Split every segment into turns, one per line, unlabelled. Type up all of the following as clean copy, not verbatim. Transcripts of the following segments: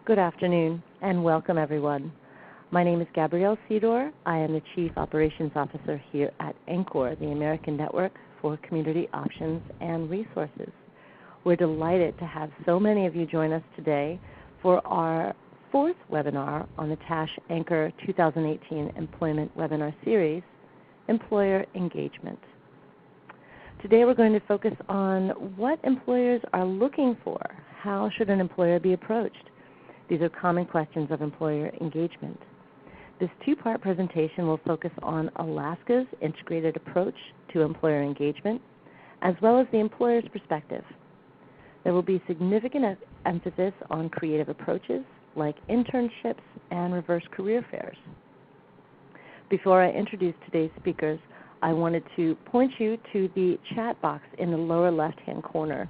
Good afternoon and welcome everyone. My name is Gabrielle Cedor. I am the Chief Operations Officer here at ANCOR, the American Network for Community Options and Resources. We're delighted to have so many of you join us today for our fourth webinar on the TASH Anchor 2018 Employment Webinar Series, Employer Engagement. Today we're going to focus on what employers are looking for. How should an employer be approached? These are common questions of employer engagement. This two-part presentation will focus on Alaska's integrated approach to employer engagement, as well as the employer's perspective. There will be significant emphasis on creative approaches like internships and reverse career fairs. Before I introduce today's speakers, I wanted to point you to the chat box in the lower left-hand corner.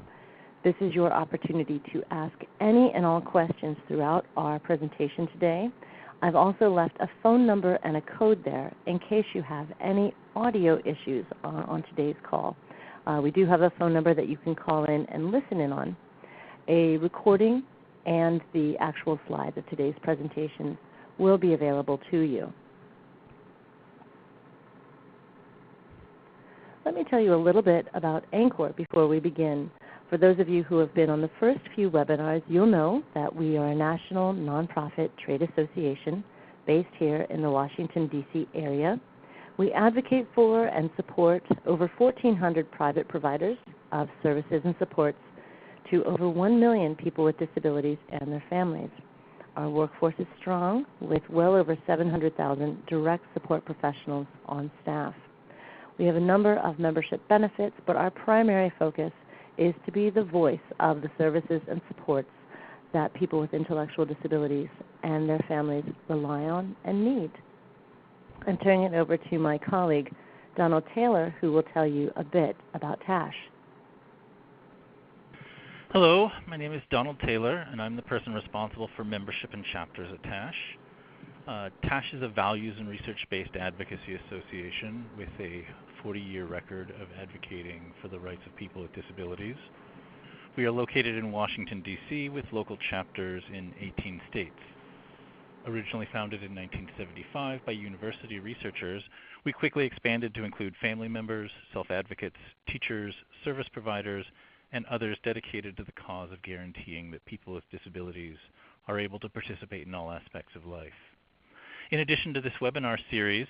This is your opportunity to ask any and all questions throughout our presentation today. I've also left a phone number and a code there in case you have any audio issues on today's call. We do have a phone number that you can call in and listen in on. A recording and the actual slides of today's presentation will be available to you. Let me tell you a little bit about ANCOR before we begin. For those of you who have been on the first few webinars, you'll know that we are a national nonprofit trade association based here in the Washington, D.C. area. We advocate for and support over 1,400 private providers of services and supports to over 1 million people with disabilities and their families. Our workforce is strong with well over 700,000 direct support professionals on staff. We have a number of membership benefits, but our primary focus is to be the voice of the services and supports that people with intellectual disabilities and their families rely on and need. I'm turning it over to my colleague, Donald Taylor, who will tell you a bit about TASH.
Hello, my name is Donald Taylor, and I'm the person responsible for membership and chapters at TASH. TASH is a values and research-based advocacy association with a 40-year record of advocating for the rights of people with disabilities. We are located in Washington, D.C. with local chapters in 18 states. Originally founded in 1975 by university researchers, we quickly expanded to include family members, self-advocates, teachers, service providers, and others dedicated to the cause of guaranteeing that people with disabilities are able to participate in all aspects of life. In addition to this webinar series,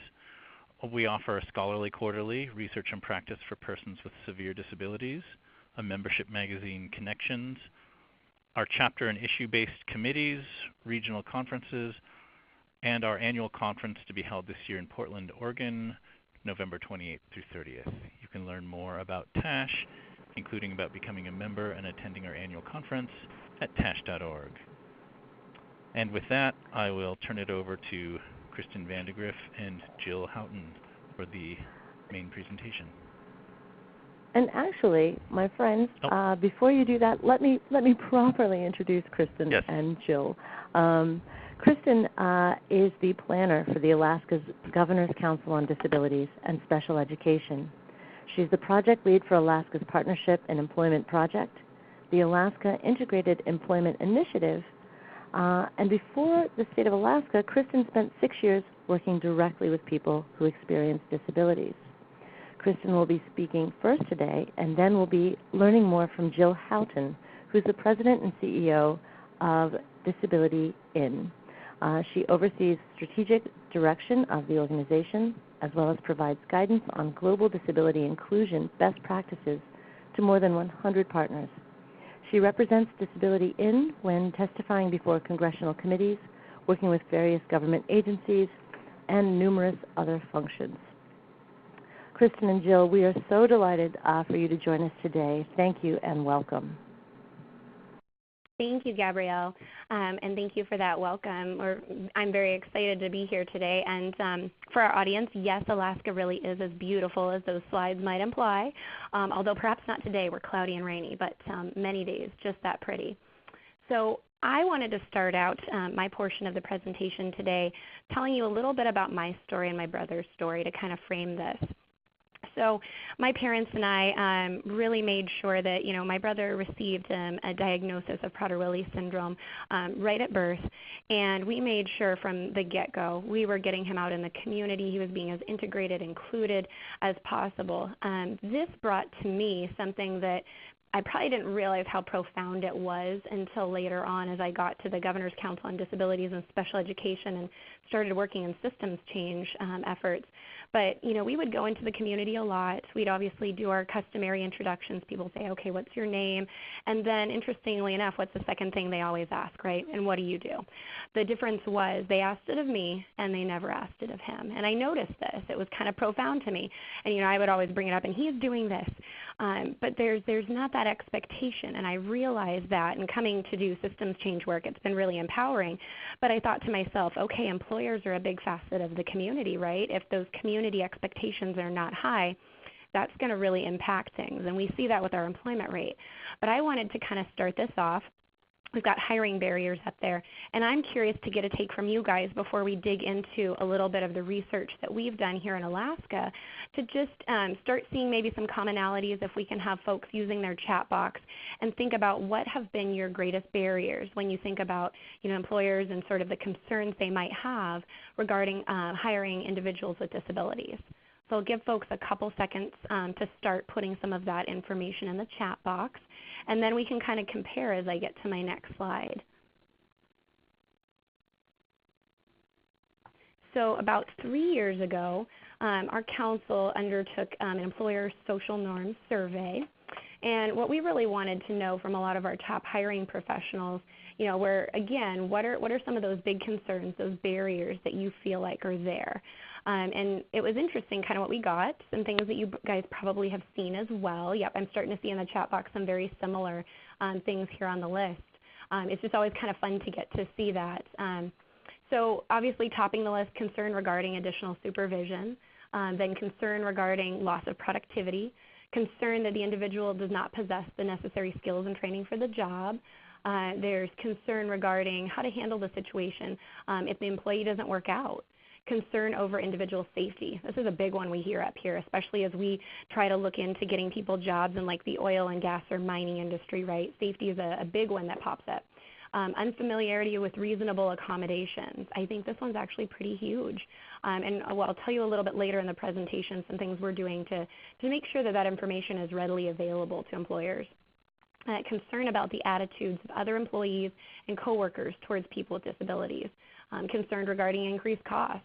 we offer a scholarly quarterly, research and practice for persons with severe disabilities, a membership magazine, Connections, our chapter and issue-based committees, regional conferences, and our annual conference to be held this year in Portland, Oregon, November 28th through 30th. You can learn more about TASH, including about becoming a member and attending our annual conference at tash.org. And with that, I will turn it over to Kristen Vandegrift and Jill Houghton for the main presentation.
And actually, my friends, before you do that, let me properly introduce Kristen and Jill. Kristen is the planner for the Alaska's Governor's Council on Disabilities and Special Education. She's the project lead for Alaska's Partnership and Employment Project, the Alaska Integrated Employment Initiative, and before the state of Alaska, Kristen spent 6 years working directly with people who experience disabilities. Kristen will be speaking first today, and then we'll be learning more from Jill Houghton, who's the president and CEO of Disability In. She oversees strategic direction of the organization, as well as provides guidance on global disability inclusion best practices to more than 100 partners. She represents Disability In when testifying before congressional committees, working with various government agencies, and numerous other functions. Kristen and Jill, we are so delighted for you to join us today. Thank you and welcome.
Thank you, Gabrielle, and thank you for that welcome. I'm very excited to be here today. And for our audience, yes, Alaska really is as beautiful as those slides might imply, although perhaps not today. We're cloudy and rainy, but many days just that pretty. So I wanted to start out my portion of the presentation today telling you a little bit about my story and my brother's story to kind of frame this. So my parents and I really made sure that, my brother received a diagnosis of Prader-Willi syndrome right at birth, and we made sure from the get-go we were getting him out in the community. He was being as integrated, included as possible. This brought to me something that I probably didn't realize how profound it was until later on as I got to the Governor's Council on Disabilities and Special Education and started working in systems change efforts. But, we would go into the community a lot. We'd obviously do our customary introductions. People say, okay, what's your name? And then interestingly enough, what's the second thing they always ask, right? And what do you do? The difference was they asked it of me and they never asked it of him. And I noticed this. It was kind of profound to me. And, I would always bring it up, and he's doing this. But there's not that expectation, and I realized that. And coming to do systems change work, it's been really empowering. But I thought to myself, okay, employers are a big facet of the community, right? If those community expectations are not high, that's going to really impact things, and we see that with our employment rate. But I wanted to kind of start this off. We've got hiring barriers up there, and I'm curious to get a take from you guys before we dig into a little bit of the research that we've done here in Alaska to just start seeing maybe some commonalities if we can have folks using their chat box and think about what have been your greatest barriers when you think about employers and sort of the concerns they might have regarding hiring individuals with disabilities. So I'll give folks a couple seconds to start putting some of that information in the chat box, and then we can kind of compare as I get to my next slide. So about 3 years ago, our council undertook an employer social norms survey. And what we really wanted to know from a lot of our top hiring professionals, were, again, what are some of those big concerns, those barriers that you feel like are there? And it was interesting kind of what we got, some things that you guys probably have seen as well. Yep, I'm starting to see in the chat box some very similar things here on the list. It's just always kind of fun to get to see that. So obviously topping the list, concern regarding additional supervision, then concern regarding loss of productivity, concern that the individual does not possess the necessary skills and training for the job. There's concern regarding how to handle the situation if the employee doesn't work out. Concern over individual safety. This is a big one we hear up here, especially as we try to look into getting people jobs in like the oil and gas or mining industry, right? Safety is a big one that pops up. Unfamiliarity with reasonable accommodations. I think this one's actually pretty huge. And I'll tell you a little bit later in the presentation some things we're doing to make sure that information is readily available to employers. Concern about the attitudes of other employees and coworkers towards people with disabilities. Concerned regarding increased cost.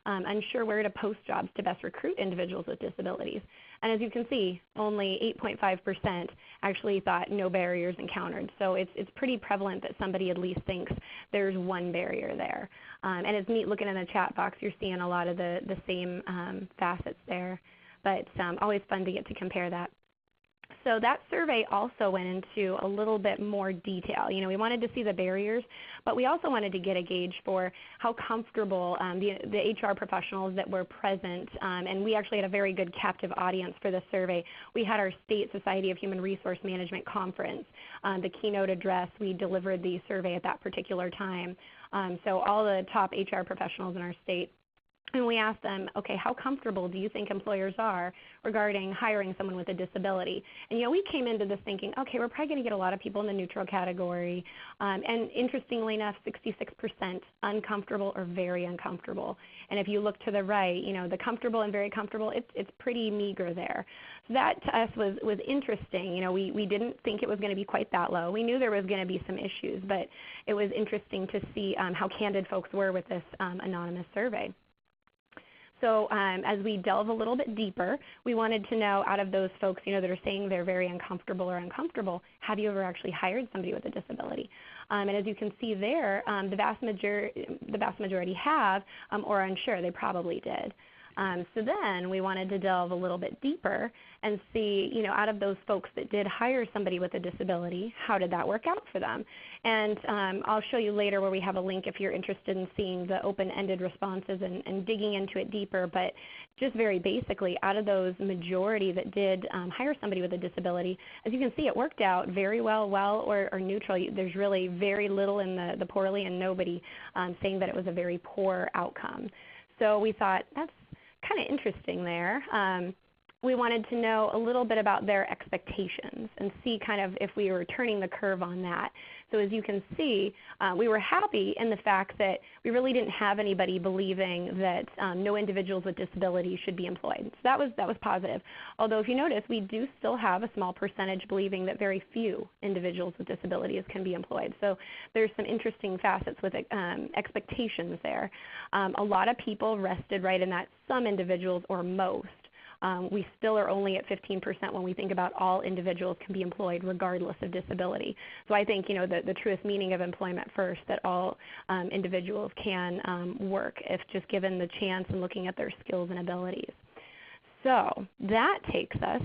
Unsure where to post jobs to best recruit individuals with disabilities. And as you can see, only 8.5% actually thought no barriers encountered. So it's pretty prevalent that somebody at least thinks there's one barrier there. And it's neat looking in the chat box. You're seeing a lot of the same facets there. But always fun to get to compare that. So that survey also went into a little bit more detail. We wanted to see the barriers, but we also wanted to get a gauge for how comfortable the HR professionals that were present, and we actually had a very good captive audience for the survey. We had our State Society of Human Resource Management conference. The keynote address, we delivered the survey at that particular time. So all the top HR professionals in our state. And we asked them, okay, how comfortable do you think employers are regarding hiring someone with a disability? And we came into this thinking, okay, we're probably going to get a lot of people in the neutral category. And interestingly enough, 66% uncomfortable or very uncomfortable. And if you look to the right, the comfortable and very comfortable, it's pretty meager there. So that to us was interesting. We didn't think it was going to be quite that low. We knew there was going to be some issues, but it was interesting to see how candid folks were with this anonymous survey. So as we delve a little bit deeper, we wanted to know out of those folks that are saying they're very uncomfortable or uncomfortable, have you ever actually hired somebody with a disability? And as you can see there, the vast majority have or are unsure. They probably did. So then we wanted to delve a little bit deeper and see, out of those folks that did hire somebody with a disability, how did that work out for them? And I'll show you later where we have a link if you're interested in seeing the open-ended responses and digging into it deeper. But just very basically, out of those majority that did hire somebody with a disability, as you can see, it worked out very well or neutral. There's really very little in the poorly and nobody saying that it was a very poor outcome. So we thought that's kind of interesting there. we wanted to know a little bit about their expectations and see kind of if we were turning the curve on that. So as you can see, we were happy in the fact that we really didn't have anybody believing that no individuals with disabilities should be employed. So that was positive. Although if you notice, we do still have a small percentage believing that very few individuals with disabilities can be employed. So there's some interesting facets with expectations there. A lot of people rested right in that some individuals or most. We still are only at 15% when we think about all individuals can be employed regardless of disability. So I think the truest meaning of employment first, that all individuals can work if just given the chance and looking at their skills and abilities. So that takes us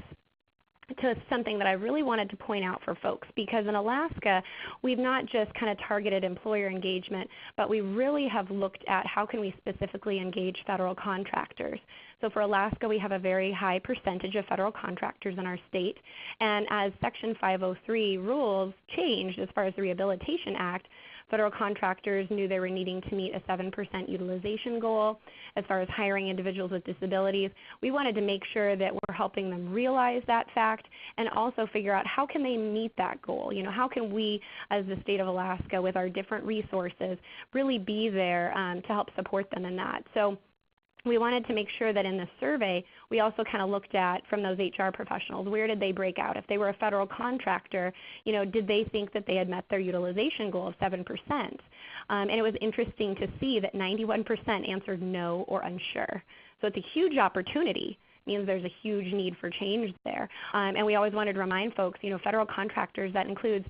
to something that I really wanted to point out for folks, because in Alaska we've not just kind of targeted employer engagement, but we really have looked at how can we specifically engage federal contractors. So for Alaska, we have a very high percentage of federal contractors in our state, and as Section 503 rules changed as far as the Rehabilitation Act, federal contractors knew they were needing to meet a 7% utilization goal. As far as hiring individuals with disabilities, we wanted to make sure that we're helping them realize that fact and also figure out how can they meet that goal. How can we as the state of Alaska with our different resources really be there to help support them in that. So we wanted to make sure that in the survey we also kind of looked at from those HR professionals, where did they break out? If they were a federal contractor, did they think that they had met their utilization goal of 7%? And it was interesting to see that 91% answered no or unsure. So it's a huge opportunity. Means there's a huge need for change there. And we always wanted to remind folks, federal contractors, that includes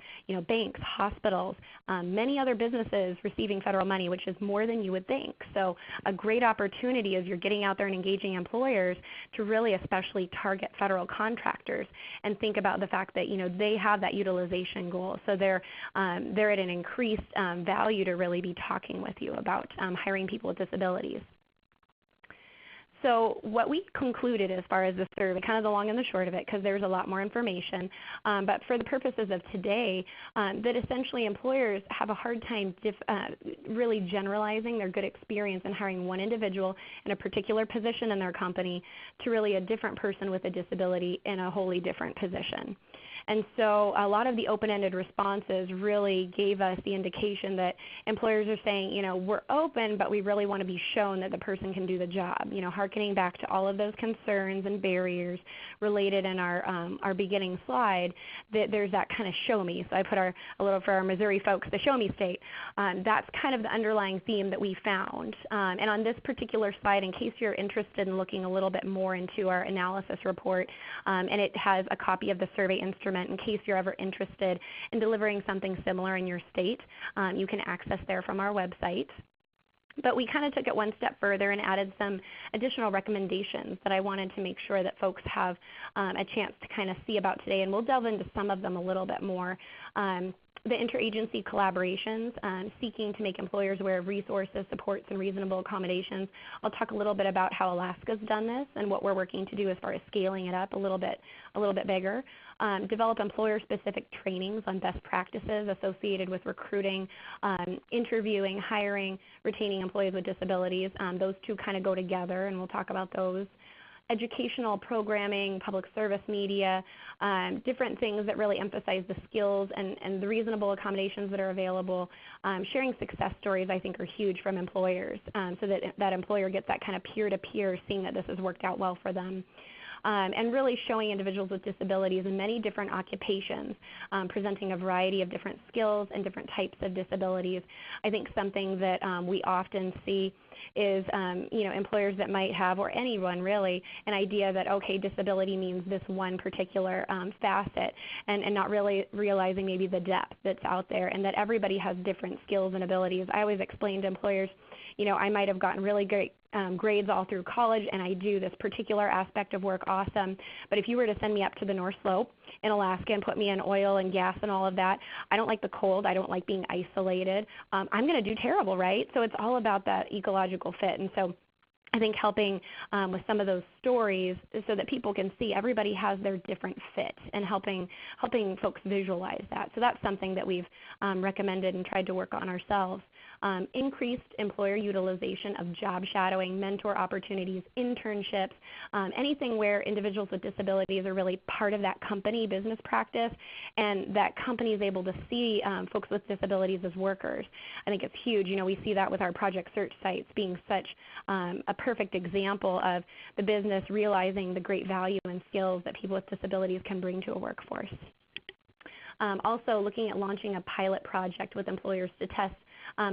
banks, hospitals, many other businesses receiving federal money, which is more than you would think. So a great opportunity as you're getting out there and engaging employers to really especially target federal contractors and think about the fact that they have that utilization goal. So they're at an increased value to really be talking with you about hiring people with disabilities. So what we concluded as far as the survey, kind of the long and the short of it, because there's a lot more information, but for the purposes of today, that essentially employers have a hard time really generalizing their good experience in hiring one individual in a particular position in their company to really a different person with a disability in a wholly different position. And so a lot of the open-ended responses really gave us the indication that employers are saying, we're open, but we really want to be shown that the person can do the job. Harkening back to all of those concerns and barriers related in our beginning slide, that there's that kind of show me. So I put a little for our Missouri folks, the show me state. That's kind of the underlying theme that we found. And on this particular slide, in case you're interested in looking a little bit more into our analysis report, and it has a copy of the survey instrument in case you're ever interested in delivering something similar in your state. You can access there from our website. But we kind of took it one step further and added some additional recommendations that I wanted to make sure that folks have a chance to kind of see about today, and we'll delve into some of them a little bit more. The interagency collaborations, seeking to make employers aware of resources, supports, and reasonable accommodations. I'll talk a little bit about how Alaska's done this and what we're working to do as far as scaling it up a little bit bigger. Develop employer-specific trainings on best practices associated with recruiting, interviewing, hiring, retaining employees with disabilities. Those two kind of go together, and we'll talk about those. Educational programming, public service media, different things that really emphasize the skills and the reasonable accommodations that are available. Sharing success stories, I think, are huge from employers, so that employer gets that kind of peer-to-peer, seeing that this has worked out well for them. And really showing individuals with disabilities in many different occupations, presenting a variety of different skills and different types of disabilities. I think something that we often see is employers that might have, or anyone really, an idea that, okay, disability means this one particular facet, and not really realizing maybe the depth that's out there, and that everybody has different skills and abilities. I always explain to employers, I might have gotten really great grades all through college, and I do this particular aspect of work awesome, but if you were to send me up to the North Slope in Alaska and put me in oil and gas and all of that, I don't like the cold, I don't like being isolated, I'm going to do terrible, right? So it's all about that ecological fit. And so I think helping with some of those stories so that people can see everybody has their different fit, and helping folks visualize that. So that's something that we've recommended and tried to work on ourselves. Increased employer utilization of job shadowing, mentor opportunities, internships, anything where individuals with disabilities are really part of that company business practice, and that company is able to see folks with disabilities as workers. I think it's huge. We see that with our project search sites being such a perfect example of the business realizing the great value and skills that people with disabilities can bring to a workforce. Also looking at launching a pilot project with employers to test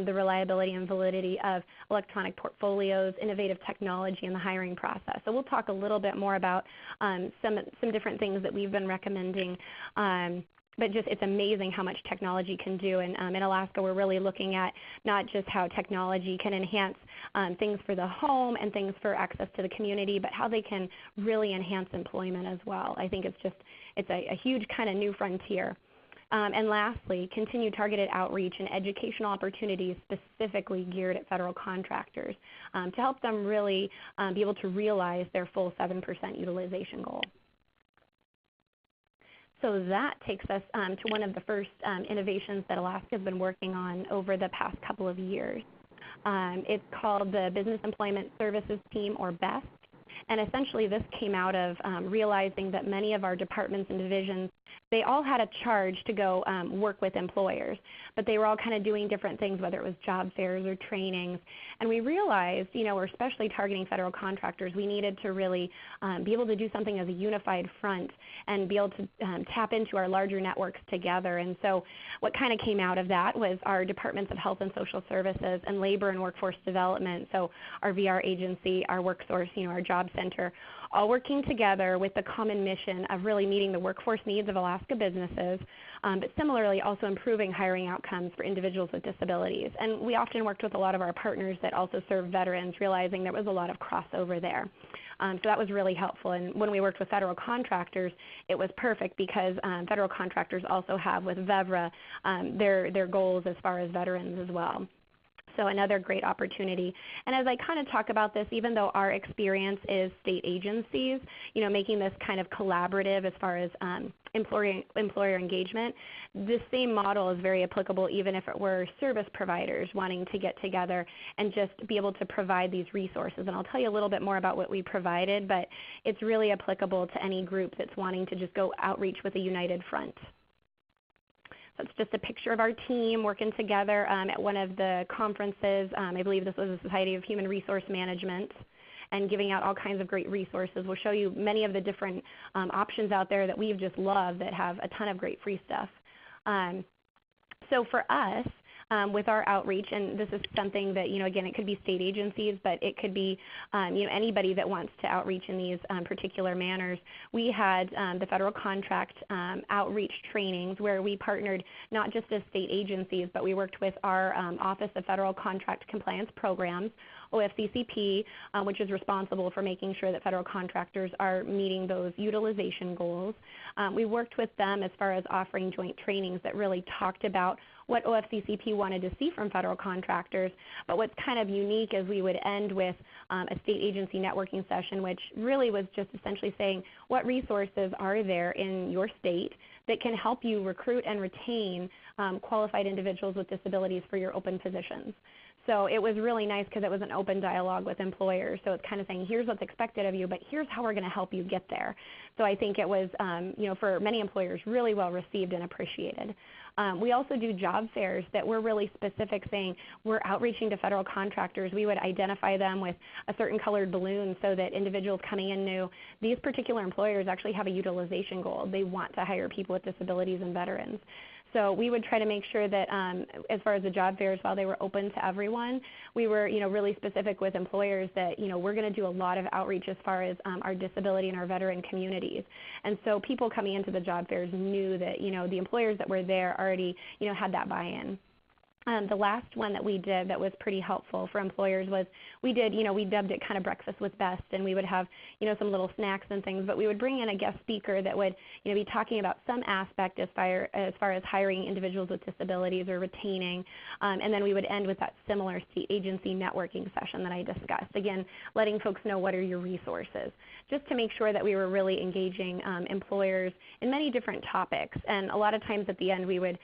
the reliability and validity of electronic portfolios, innovative technology in the hiring process. So we'll talk a little bit more about some different things that we've been recommending. But just it's amazing how much technology can do. And in Alaska, we're really looking at not just how technology can enhance things for the home and things for access to the community, but how they can really enhance employment as well. I think it's a huge kind of new frontier. And lastly, continue targeted outreach and educational opportunities specifically geared at federal contractors to help them really be able to realize their full 7% utilization goal. So that takes us to one of the first innovations that Alaska has been working on over the past couple of years. It's called the Business Employment Services Team, or BEST. And essentially this came out of realizing that many of our departments and divisions, they all had a charge to go work with employers, but they were all kind of doing different things, whether it was job fairs or trainings. And we realized, we're especially targeting federal contractors, we needed to really be able to do something as a unified front and be able to tap into our larger networks together. And so what kind of came out of that was our departments of health and social services and labor and workforce development, so our VR agency, our WorkSource, our job center, all working together with the common mission of really meeting the workforce needs of Alaska businesses, but similarly also improving hiring outcomes for individuals with disabilities. And we often worked with a lot of our partners that also serve veterans, realizing there was a lot of crossover there. So that was really helpful. And when we worked with federal contractors, it was perfect because federal contractors also have with VEVRA their goals as far as veterans as well. So another great opportunity. And as I kind of talk about this, even though our experience is state agencies, making this kind of collaborative as far as employer engagement, this same model is very applicable even if it were service providers wanting to get together and just be able to provide these resources. And I'll tell you a little bit more about what we provided, but it's really applicable to any group that's wanting to just go outreach with a united front. It's just a picture of our team working together at one of the conferences. I believe this was the Society of Human Resource Management, and giving out all kinds of great resources. We'll show you many of the different options out there that we've just loved that have a ton of great free stuff. So for us, with our outreach, and this is something that, again, it could be state agencies, but it could be, anybody that wants to outreach in these particular manners. We had the federal contract outreach trainings where we partnered not just as state agencies, but we worked with our Office of Federal Contract Compliance Programs, OFCCP, which is responsible for making sure that federal contractors are meeting those utilization goals. We worked with them as far as offering joint trainings that really talked about what OFCCP wanted to see from federal contractors. But what's kind of unique is we would end with a state agency networking session, which really was just essentially saying what resources are there in your state that can help you recruit and retain qualified individuals with disabilities for your open positions. So it was really nice because it was an open dialogue with employers. So it's kind of saying, here's what's expected of you, but here's how we're going to help you get there. So I think it was, for many employers, really well received and appreciated. We also do job fairs that were really specific, saying we're outreaching to federal contractors. We would identify them with a certain colored balloon so that individuals coming in knew these particular employers actually have a utilization goal. They want to hire people with disabilities and veterans. So we would try to make sure that as far as the job fairs, while they were open to everyone, we were really specific with employers that we're going to do a lot of outreach as far as our disability and our veteran communities. And so people coming into the job fairs knew that the employers that were there already had that buy-in. The last one that we did that was pretty helpful for employers was we dubbed it kind of breakfast with best, and we would have, some little snacks and things, but we would bring in a guest speaker that would, be talking about some aspect as far as hiring individuals with disabilities or retaining, and then we would end with that similar state agency networking session that I discussed. Again, letting folks know what are your resources, just to make sure that we were really engaging employers in many different topics. And a lot of times at the end we would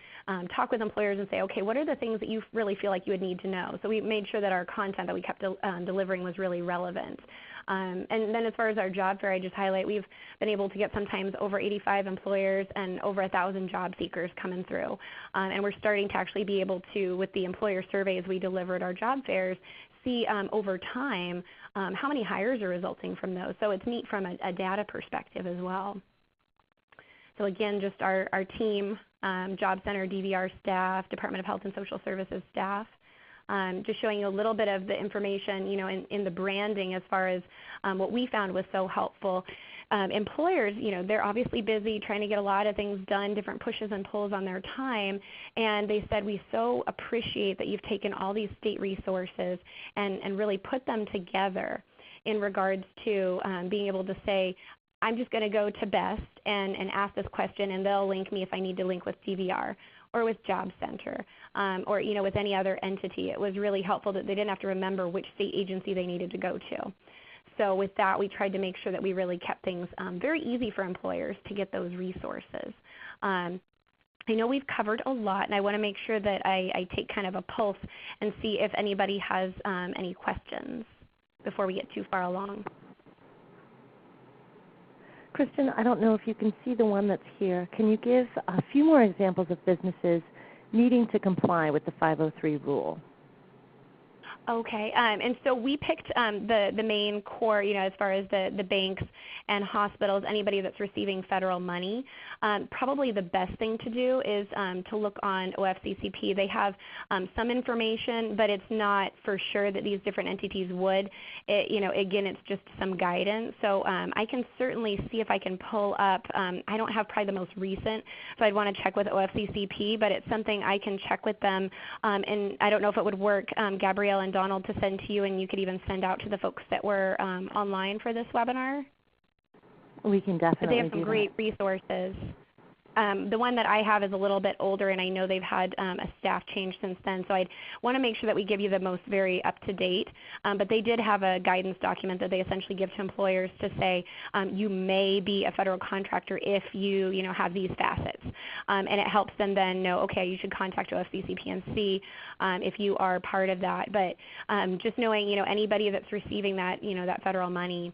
talk with employers and say, okay, what are the things that you really feel like you would need to know? So we made sure that our content that we kept delivering was really relevant. And then as far as our job fair, I just highlight we've been able to get sometimes over 85 employers and over 1,000 job seekers coming through. And we're starting to actually be able to, with the employer surveys we delivered our job fairs, see over time how many hires are resulting from those. So it's neat from a data perspective as well. So again, just our team, Job Center, DVR staff, Department of Health and Social Services staff, just showing you a little bit of the information, in the branding as far as what we found was so helpful. Employers, they're obviously busy trying to get a lot of things done, different pushes and pulls on their time, and they said, we so appreciate that you've taken all these state resources and really put them together in regards to being able to say, I'm just going to go to BEST and ask this question, and they'll link me if I need to link with DVR or with Job Center or with any other entity. It was really helpful that they didn't have to remember which state agency they needed to go to. So with that, we tried to make sure that we really kept things very easy for employers to get those resources. I know we've covered a lot, and I want to make sure that I take kind of a pulse and see if anybody has any questions before we get too far along.
Kristen, I don't know if you can see the one that's here. Can you give a few more examples of businesses needing to comply with the 503 rule?
Okay, and so we picked the main core, as far as the banks and hospitals, anybody that's receiving federal money. Probably the best thing to do is to look on OFCCP. They have some information, but it's not for sure that these different entities would. Again, it's just some guidance. So I can certainly see if I can pull up. I don't have probably the most recent, so I'd want to check with OFCCP, but it's something I can check with them. And I don't know if it would work, Gabrielle and Donald, to send to you, and you could even send out to the folks that were online for this webinar.
We can definitely do that.
But they have some great resources. The one that I have is a little bit older, and I know they've had a staff change since then, so I'd want to make sure that we give you the most very up-to-date. But they did have a guidance document that they essentially give to employers to say you may be a federal contractor if you have these facets. And it helps them then know, okay, you should contact OFCCP and see if you are part of that. But just knowing anybody that's receiving that that federal money.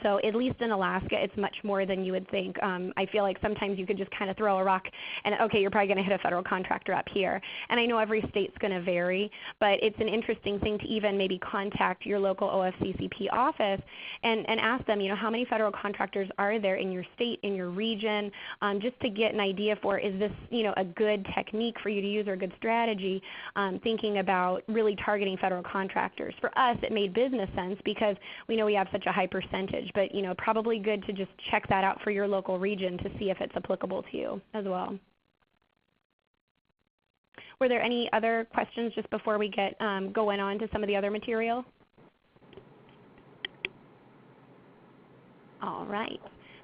So at least in Alaska, it's much more than you would think. I feel like sometimes you could just kind of throw a rock and, okay, you're probably going to hit a federal contractor up here. And I know every state's going to vary, but it's an interesting thing to even maybe contact your local OFCCP office and ask them, how many federal contractors are there in your state, in your region, just to get an idea for, is this, a good technique for you to use or a good strategy, thinking about really targeting federal contractors. For us, it made business sense because we know we have such a high percentage. But probably good to just check that out for your local region to see if it's applicable to you as well. Were there any other questions just before we get going on to some of the other material? All right.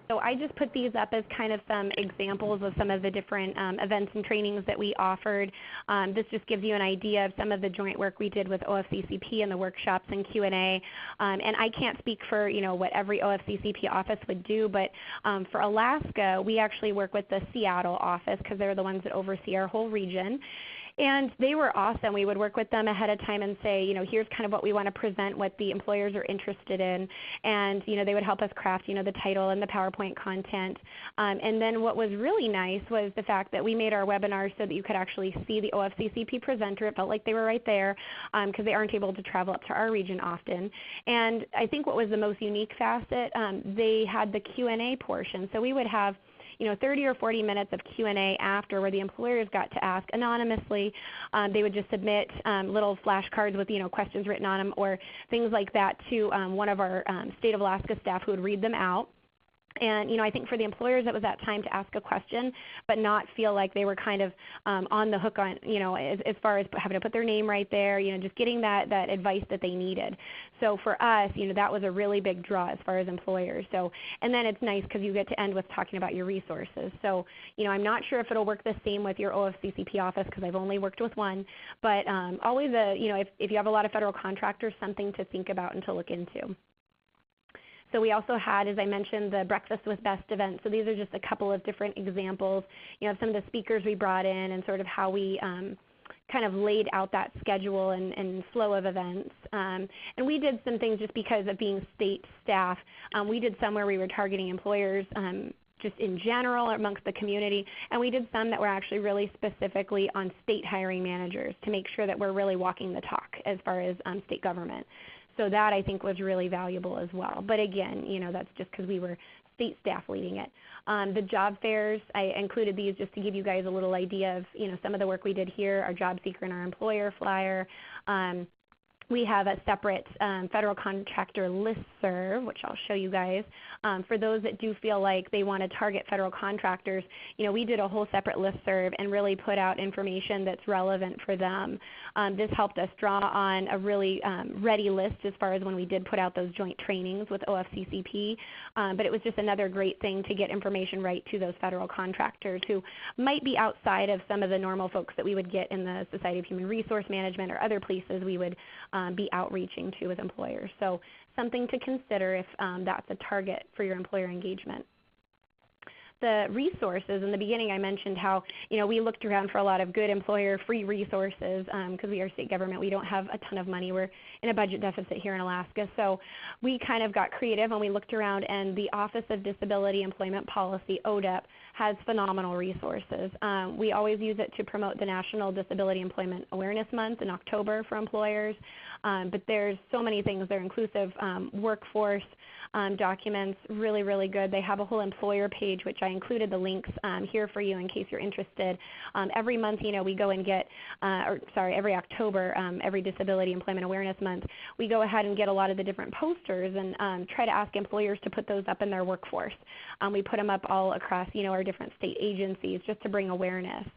So I just put these up as kind of some examples of some of the different events and trainings that we offered. This just gives you an idea of some of the joint work we did with OFCCP and the workshops and Q&A. And I can't speak for what every OFCCP office would do, but for Alaska, we actually work with the Seattle office because they're the ones that oversee our whole region. And they were awesome. We would work with them ahead of time and say, here's kind of what we want to present, what the employers are interested in. And, they would help us craft, the title and the PowerPoint content. And then what was really nice was the fact that we made our webinar so that you could actually see the OFCCP presenter. It felt like they were right there because they aren't able to travel up to our region often. And I think what was the most unique facet, they had the Q&A portion. So we would have 30 or 40 minutes of Q&A after where the employers got to ask anonymously. They would just submit little flashcards with questions written on them or things like that to one of our State of Alaska staff who would read them out. And I think for the employers, it was that time to ask a question, but not feel like they were kind of on the hook on, as far as having to put their name right there, just getting that advice that they needed. So for us, that was a really big draw as far as employers. So, and then it's nice because you get to end with talking about your resources. So, I'm not sure if it'll work the same with your OFCCP office because I've only worked with one, but always if you have a lot of federal contractors, something to think about and to look into. So we also had, as I mentioned, the Breakfast with Best event. So these are just a couple of different examples, of some of the speakers we brought in and sort of how we kind of laid out that schedule and flow of events. And we did some things just because of being state staff. We did some where we were targeting employers just in general or amongst the community, and we did some that were actually really specifically on state hiring managers to make sure that we're really walking the talk as far as state government. So that I think was really valuable as well. But again, that's just because we were state staff leading it. The job fairs, I included these just to give you guys a little idea of some of the work we did here, our job seeker and our employer flyer. We have a separate federal contractor listserv, which I'll show you guys. For those that do feel like they want to target federal contractors, we did a whole separate listserv and really put out information that's relevant for them. This helped us draw on a really ready list as far as when we did put out those joint trainings with OFCCP. But it was just another great thing to get information right to those federal contractors who might be outside of some of the normal folks that we would get in the Society of Human Resource Management or other places we would be outreaching to with employers. So something to consider if that's a target for your employer engagement. The resources, in the beginning I mentioned how we looked around for a lot of good employer-free resources because we are state government. We don't have a ton of money. We're in a budget deficit here in Alaska. So we kind of got creative and we looked around, and the Office of Disability Employment Policy, ODEP, has phenomenal resources. We always use it to promote the National Disability Employment Awareness Month in October for employers. But there's so many things. They're inclusive workforce documents, really, really good. They have a whole employer page, which I included the links here for you in case you're interested. Every month, we go and get, every October, every Disability Employment Awareness Month, we go ahead and get a lot of the different posters and try to ask employers to put those up in their workforce. We put them up all across, our different state agencies just to bring awareness.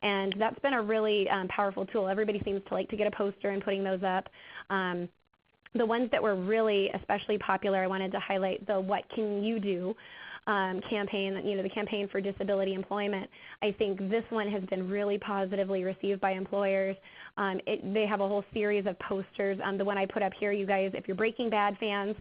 And that's been a really powerful tool. Everybody seems to like to get a poster and putting those up. The ones that were really especially popular, I wanted to highlight the What Can You Do campaign, the campaign for disability employment. I think this one has been really positively received by employers. They have a whole series of posters. The one I put up here, you guys, if you're Breaking Bad fans,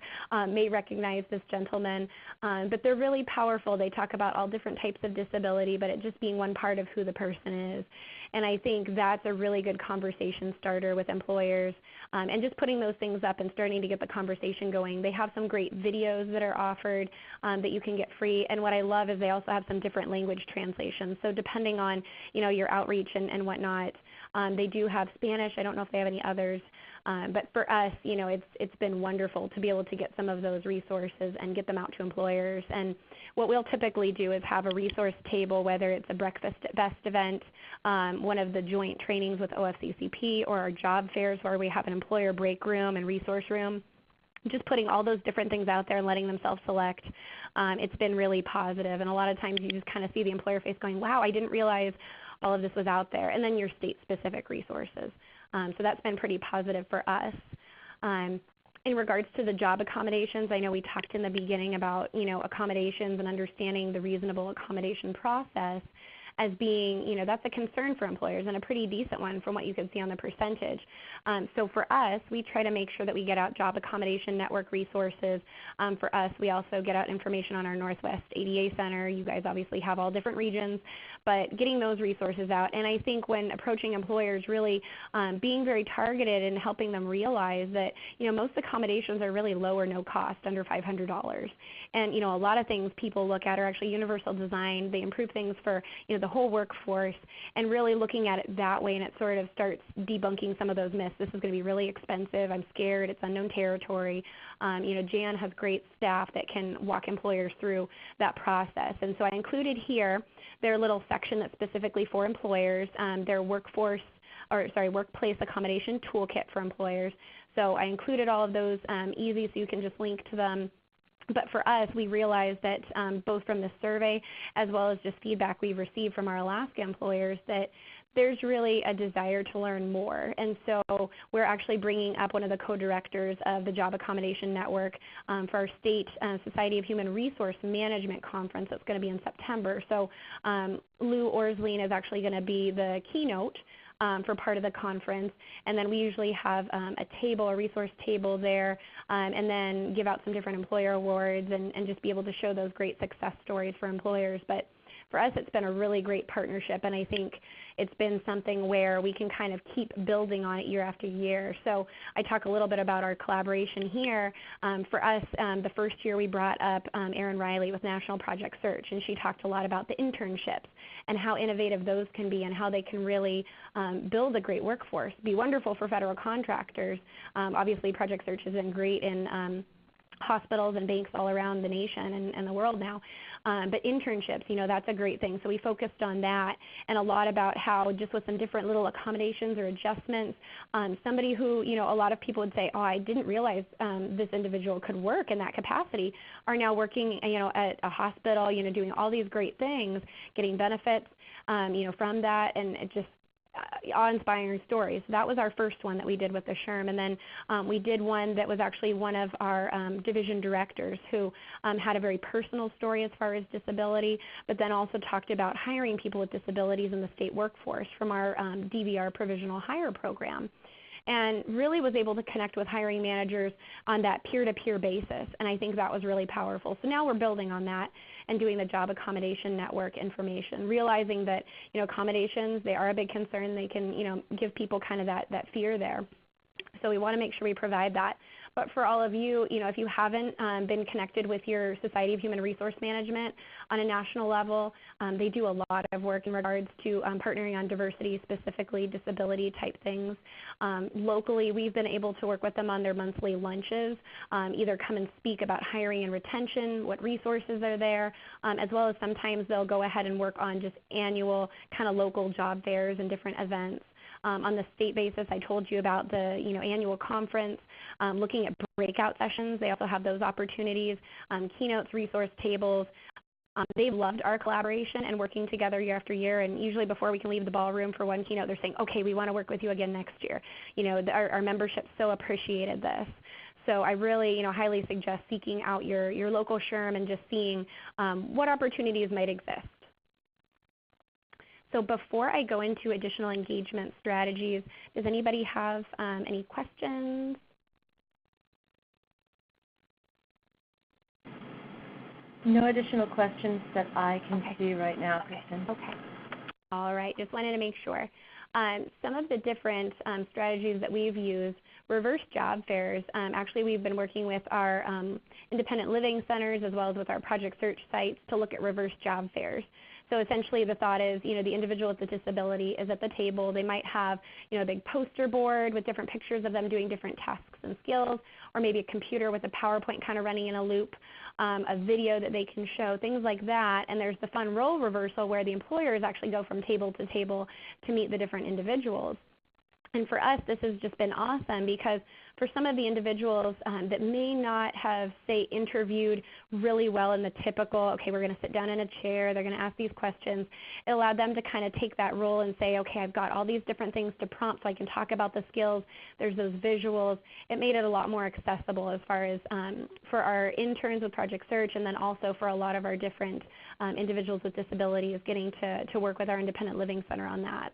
may recognize this gentleman. But they're really powerful. They talk about all different types of disability, but it just being one part of who the person is. And I think that's a really good conversation starter with employers. And just putting those things up and starting to get the conversation going. They have some great videos that are offered that you can get free. And what I love is they also have some different language translations. So depending on your outreach and whatnot, they do have Spanish. I don't know if they have any others. But for us, it's been wonderful to be able to get some of those resources and get them out to employers. And what we'll typically do is have a resource table, whether it's a Breakfast at Best event, one of the joint trainings with OFCCP, or our job fairs where we have an employer break room and resource room. Just putting all those different things out there and letting them self-select, it's been really positive. And a lot of times you just kind of see the employer face going, wow, I didn't realize all of this was out there. And then your state-specific resources. So that's been pretty positive for us. In regards to the job accommodations, I know we talked in the beginning about accommodations and understanding the reasonable accommodation process as being, that's a concern for employers and a pretty decent one from what you can see on the percentage. So for us, we try to make sure that we get out job accommodation network resources. For us, we also get out information on our Northwest ADA Center. You guys obviously have all different regions, but getting those resources out. And I think when approaching employers, really being very targeted and helping them realize that, most accommodations are really low or no cost, under $500. And, a lot of things people look at are actually universal design. They improve things for, the whole workforce, and really looking at it that way, and it sort of starts debunking some of those myths. This is going to be really expensive. I'm scared. It's unknown territory. Jan has great staff that can walk employers through that process. And so I included here their little section that's specifically for employers, their workplace accommodation toolkit for employers. So I included all of those easy so you can just link to them. But for us, we realized that both from the survey as well as just feedback we've received from our Alaska employers that there's really a desire to learn more. And so we're actually bringing up one of the co-directors of the Job Accommodation Network for our State Society of Human Resource Management Conference that's going to be in September. So Lou Orsleen is actually going to be the keynote for part of the conference, and then we usually have a resource table there, and then give out some different employer awards and just be able to show those great success stories for employers. But for us, it's been a really great partnership, and I think it's been something where we can kind of keep building on it year after year. So I talk a little bit about our collaboration here. For us, the first year we brought up Erin Riley with National Project Search, and she talked a lot about the internships and how innovative those can be and how they can really build a great workforce, be wonderful for federal contractors. Obviously, Project Search has been great in hospitals and banks all around the nation and the world now. But internships, that's a great thing. So we focused on that and a lot about how just with some different little accommodations or adjustments, somebody who, a lot of people would say, oh, I didn't realize this individual could work in that capacity, are now working, at a hospital, doing all these great things, getting benefits, from that, and it just awe-inspiring stories. So that was our first one that we did with the SHRM, and then we did one that was actually one of our division directors who had a very personal story as far as disability, but then also talked about hiring people with disabilities in the state workforce from our DVR provisional hire program, and really was able to connect with hiring managers on that peer-to-peer basis, and I think that was really powerful. So now we're building on that and doing the Job Accommodation Network information, realizing that accommodations, they are a big concern. They can give people kind of that fear there. So we want to make sure we provide that. But for all of you, if you haven't been connected with your Society of Human Resource Management on a national level, they do a lot of work in regards to partnering on diversity, specifically disability type things. Locally, we've been able to work with them on their monthly lunches, either come and speak about hiring and retention, what resources are there, as well as sometimes they'll go ahead and work on just annual kind of local job fairs and different events. On the state basis, I told you about the annual conference, looking at breakout sessions. They also have those opportunities, keynotes, resource tables. They've loved our collaboration and working together year after year, and usually before we can leave the ballroom for one keynote, they're saying, okay, we want to work with you again next year. Our membership so appreciated this. So I really highly suggest seeking out your local SHRM and just seeing what opportunities might exist. So before I go into additional engagement strategies, does anybody have any questions?
No additional questions that I can see right now, Kristen.
Okay. All right. Just wanted to make sure. Some of the different strategies that we've used, reverse job fairs. Actually, we've been working with our independent living centers as well as with our project search sites to look at reverse job fairs. So essentially the thought is, the individual with the disability is at the table. They might have, a big poster board with different pictures of them doing different tasks and skills, or maybe a computer with a PowerPoint kind of running in a loop, a video that they can show, things like that. And there's the fun role reversal where the employers actually go from table to table to meet the different individuals. And for us, this has just been awesome because for some of the individuals that may not have, say, interviewed really well in the typical, okay, we're going to sit down in a chair, they're going to ask these questions, it allowed them to kind of take that role and say, okay, I've got all these different things to prompt so I can talk about the skills. There's those visuals. It made it a lot more accessible as far as for our interns with Project Search, and then also for a lot of our different individuals with disabilities getting to work with our independent living center on that.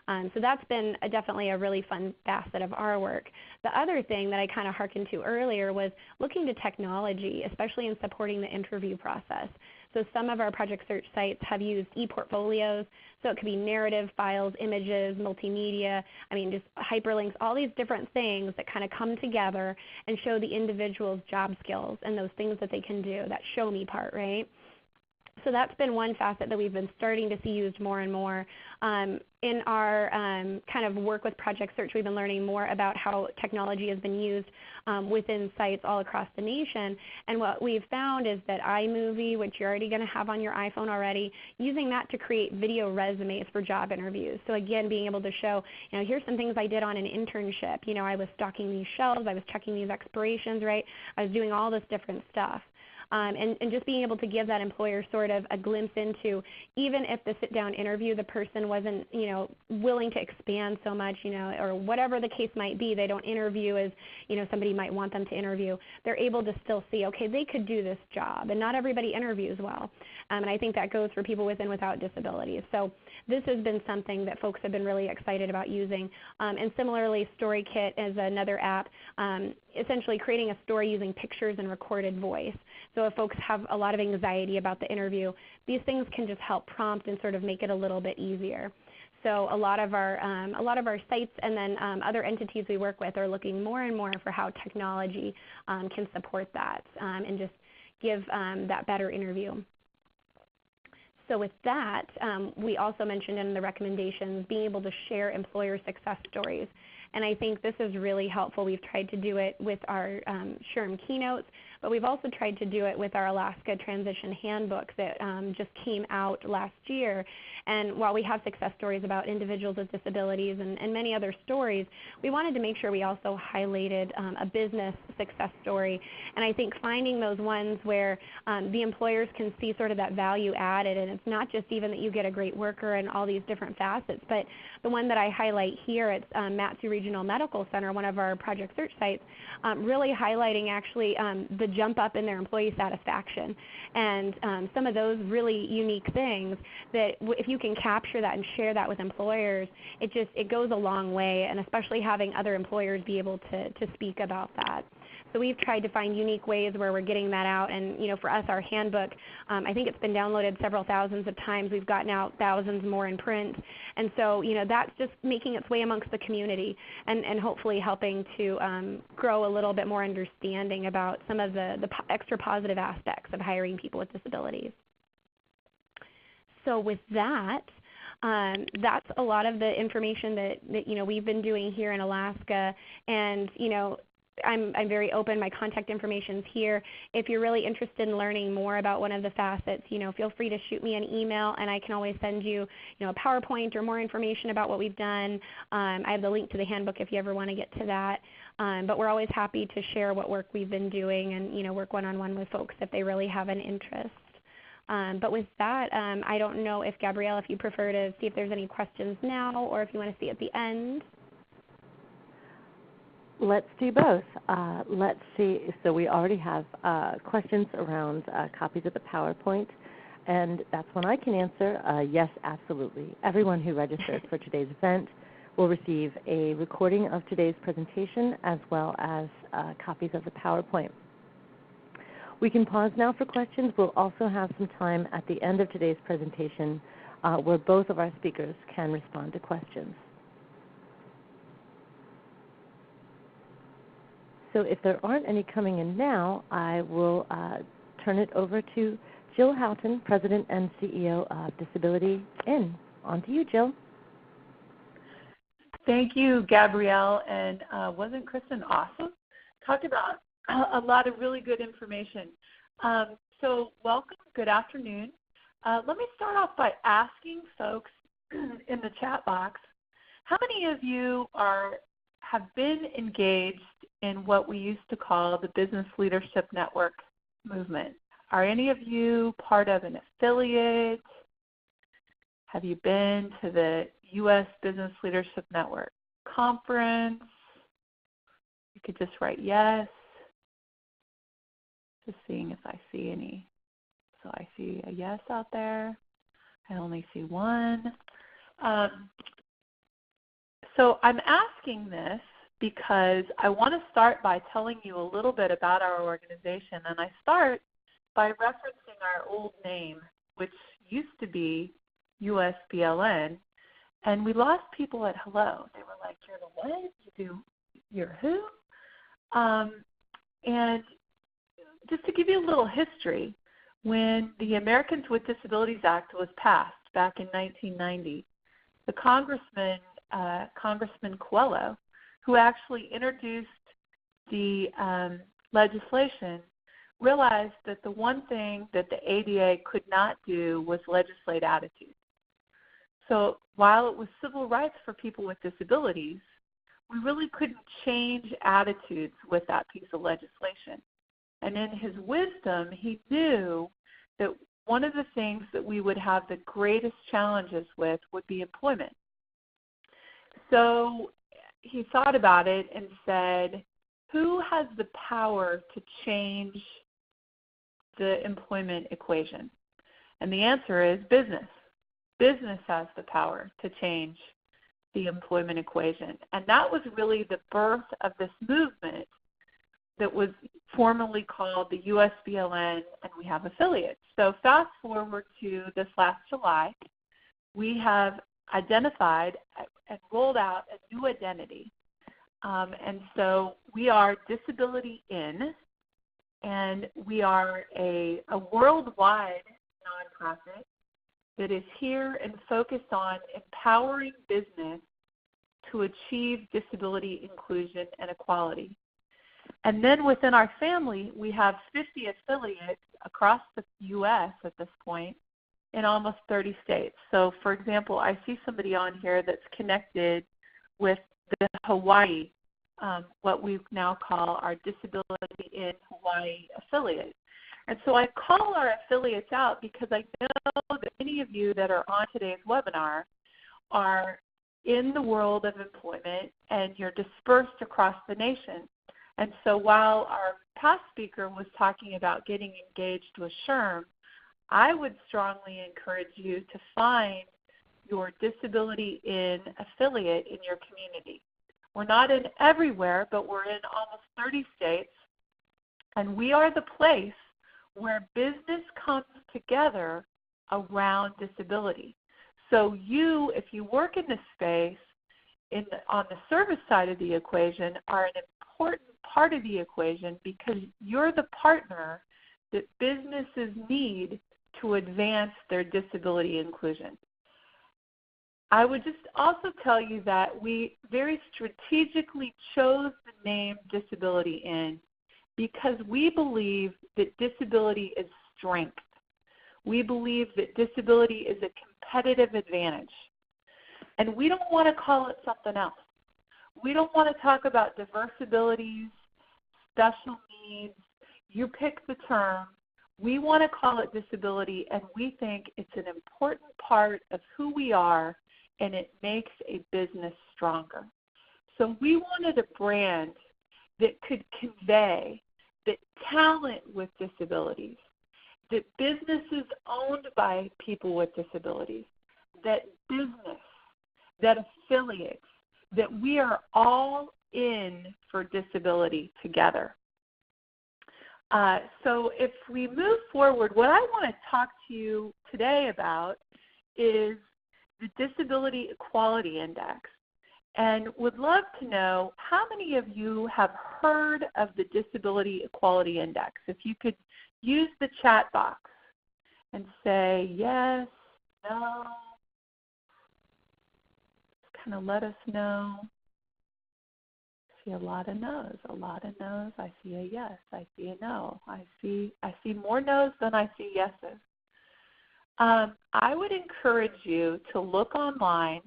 So that's been definitely a really fun facet of our work. The other thing that I kind of hearkened to earlier was looking to technology, especially in supporting the interview process. So some of our Project Search sites have used e-portfolios, so it could be narrative files, images, multimedia, just hyperlinks, all these different things that kind of come together and show the individual's job skills and those things that they can do, that show me part, right? So that's been one facet that we've been starting to see used more and more. In our kind of work with Project Search, we've been learning more about how technology has been used within sites all across the nation. And what we've found is that iMovie, which you're already going to have on your iPhone already, using that to create video resumes for job interviews. So again, being able to show, here's some things I did on an internship. I was stocking these shelves, I was checking these expirations, right? I was doing all this different stuff. and just being able to give that employer sort of a glimpse into, even if the sit-down interview the person wasn't, willing to expand so much, or whatever the case might be, they don't interview as, somebody might want them to interview. They're able to still see, okay, they could do this job, and not everybody interviews well. And I think that goes for people with and without disabilities. So this has been something that folks have been really excited about using. And similarly, StoryKit is another app, essentially creating a story using pictures and recorded voice. So if folks have a lot of anxiety about the interview, these things can just help prompt and sort of make it a little bit easier. So a lot of our sites and then other entities we work with are looking more and more for how technology can support that and just give that better interview. So with that, we also mentioned in the recommendations being able to share employer success stories. And I think this is really helpful. We've tried to do it with our SHRM keynotes, but we've also tried to do it with our Alaska Transition Handbook that just came out last year. And while we have success stories about individuals with disabilities and many other stories, we wanted to make sure we also highlighted a business success story. And I think finding those ones where the employers can see sort of that value added, and it's not just even that you get a great worker and all these different facets, but the one that I highlight here, it's Matsu Regional Medical Center, one of our Project Search sites, really highlighting actually the jump up in their employee satisfaction. And some of those really unique things that if you can capture that and share that with employers, it goes a long way, and especially having other employers be able to speak about that. So we've tried to find unique ways where we're getting that out, and for us, our handbook, I think it's been downloaded several thousands of times. We've gotten out thousands more in print, and so that's just making its way amongst the community and hopefully helping to grow a little bit more understanding about some of the extra positive aspects of hiring people with disabilities. So with that, that's a lot of the information that we've been doing here in Alaska, and I'm very open. My contact information is here. If you're really interested in learning more about one of the facets, feel free to shoot me an email, and I can always send you, a PowerPoint or more information about what we've done. I have the link to the handbook if you ever want to get to that. But we're always happy to share what work we've been doing and work one-on-one with folks if they really have an interest. But with that, I don't know if Gabrielle, if you prefer to see if there's any questions now or if you want to see at the end.
Let's do both. Let's see. So we already have questions around copies of the PowerPoint, and that's one I can answer. Yes, absolutely. Everyone who registered for today's event will receive a recording of today's presentation as well as copies of the PowerPoint. We can pause now for questions. We'll also have some time at the end of today's presentation where both of our speakers can respond to questions. So if there aren't any coming in now, I will turn it over to Jill Houghton, President and CEO of Disability In. On to you, Jill.
Thank you, Gabrielle. And wasn't Kristen awesome? Talked about a lot of really good information. So welcome. Good afternoon. Let me start off by asking folks in the chat box, how many of you have been engaged in what we used to call the Business Leadership Network movement? Are any of you part of an affiliate? Have you been to the U.S. Business Leadership Network conference? You could just write yes. Just seeing if I see any. So I see a yes out there. I only see one. So I'm asking this because I want to start by telling you a little bit about our organization. And I start by referencing our old name, which used to be USBLN. And we lost people at hello. They were like, you're the what? You're who? And just to give you a little history, when the Americans with Disabilities Act was passed back in 1990, the Congressman Coelho, who actually introduced the legislation, realized that the one thing that the ADA could not do was legislate attitudes. So while it was civil rights for people with disabilities, we really couldn't change attitudes with that piece of legislation. And in his wisdom, he knew that one of the things that we would have the greatest challenges with would be employment. So he thought about it and said, who has the power to change the employment equation? And the answer is business. Business has the power to change the employment equation. And that was really the birth of this movement that was formerly called the USBLN, and we have affiliates. So fast forward to this last July, we have identified and rolled out a new identity. And so we are Disability In, and we are a worldwide nonprofit that is here and focused on empowering business to achieve disability inclusion and equality. And then within our family, we have 50 affiliates across the U.S. at this point in almost 30 states. So, for example, I see somebody on here that's connected with the Hawaii, what we now call our Disability in Hawaii affiliate. And so I call our affiliates out because I know that many of you that are on today's webinar are in the world of employment and you're dispersed across the nation. And so while our past speaker was talking about getting engaged with SHRM, I would strongly encourage you to find your Disability In affiliate in your community. We're not in everywhere, but we're in almost 30 states, and we are the place where business comes together around disability. So you, if you work in this space, on the service side of the equation, are an important part of the equation because you're the partner that businesses need to advance their disability inclusion. I would just also tell you that we very strategically chose the name Disability In because we believe that disability is strength. We believe that disability is a competitive advantage. And we don't want to call it something else. We don't want to talk about diverse abilities, special needs. You pick the term. We want to call it disability, and we think it's an important part of who we are, and it makes a business stronger. So we wanted a brand that could convey that talent with disabilities, that businesses owned by people with disabilities, that business, that affiliates, that we are all in for disability together. So if we move forward, what I want to talk to you today about is the Disability Equality Index. And would love to know how many of you have heard of the Disability Equality Index. If you could use the chat box and say yes, no, kind of let us know. I see a lot of no's, I see a yes, I see a no. I see more no's than I see yeses. I would encourage you to look online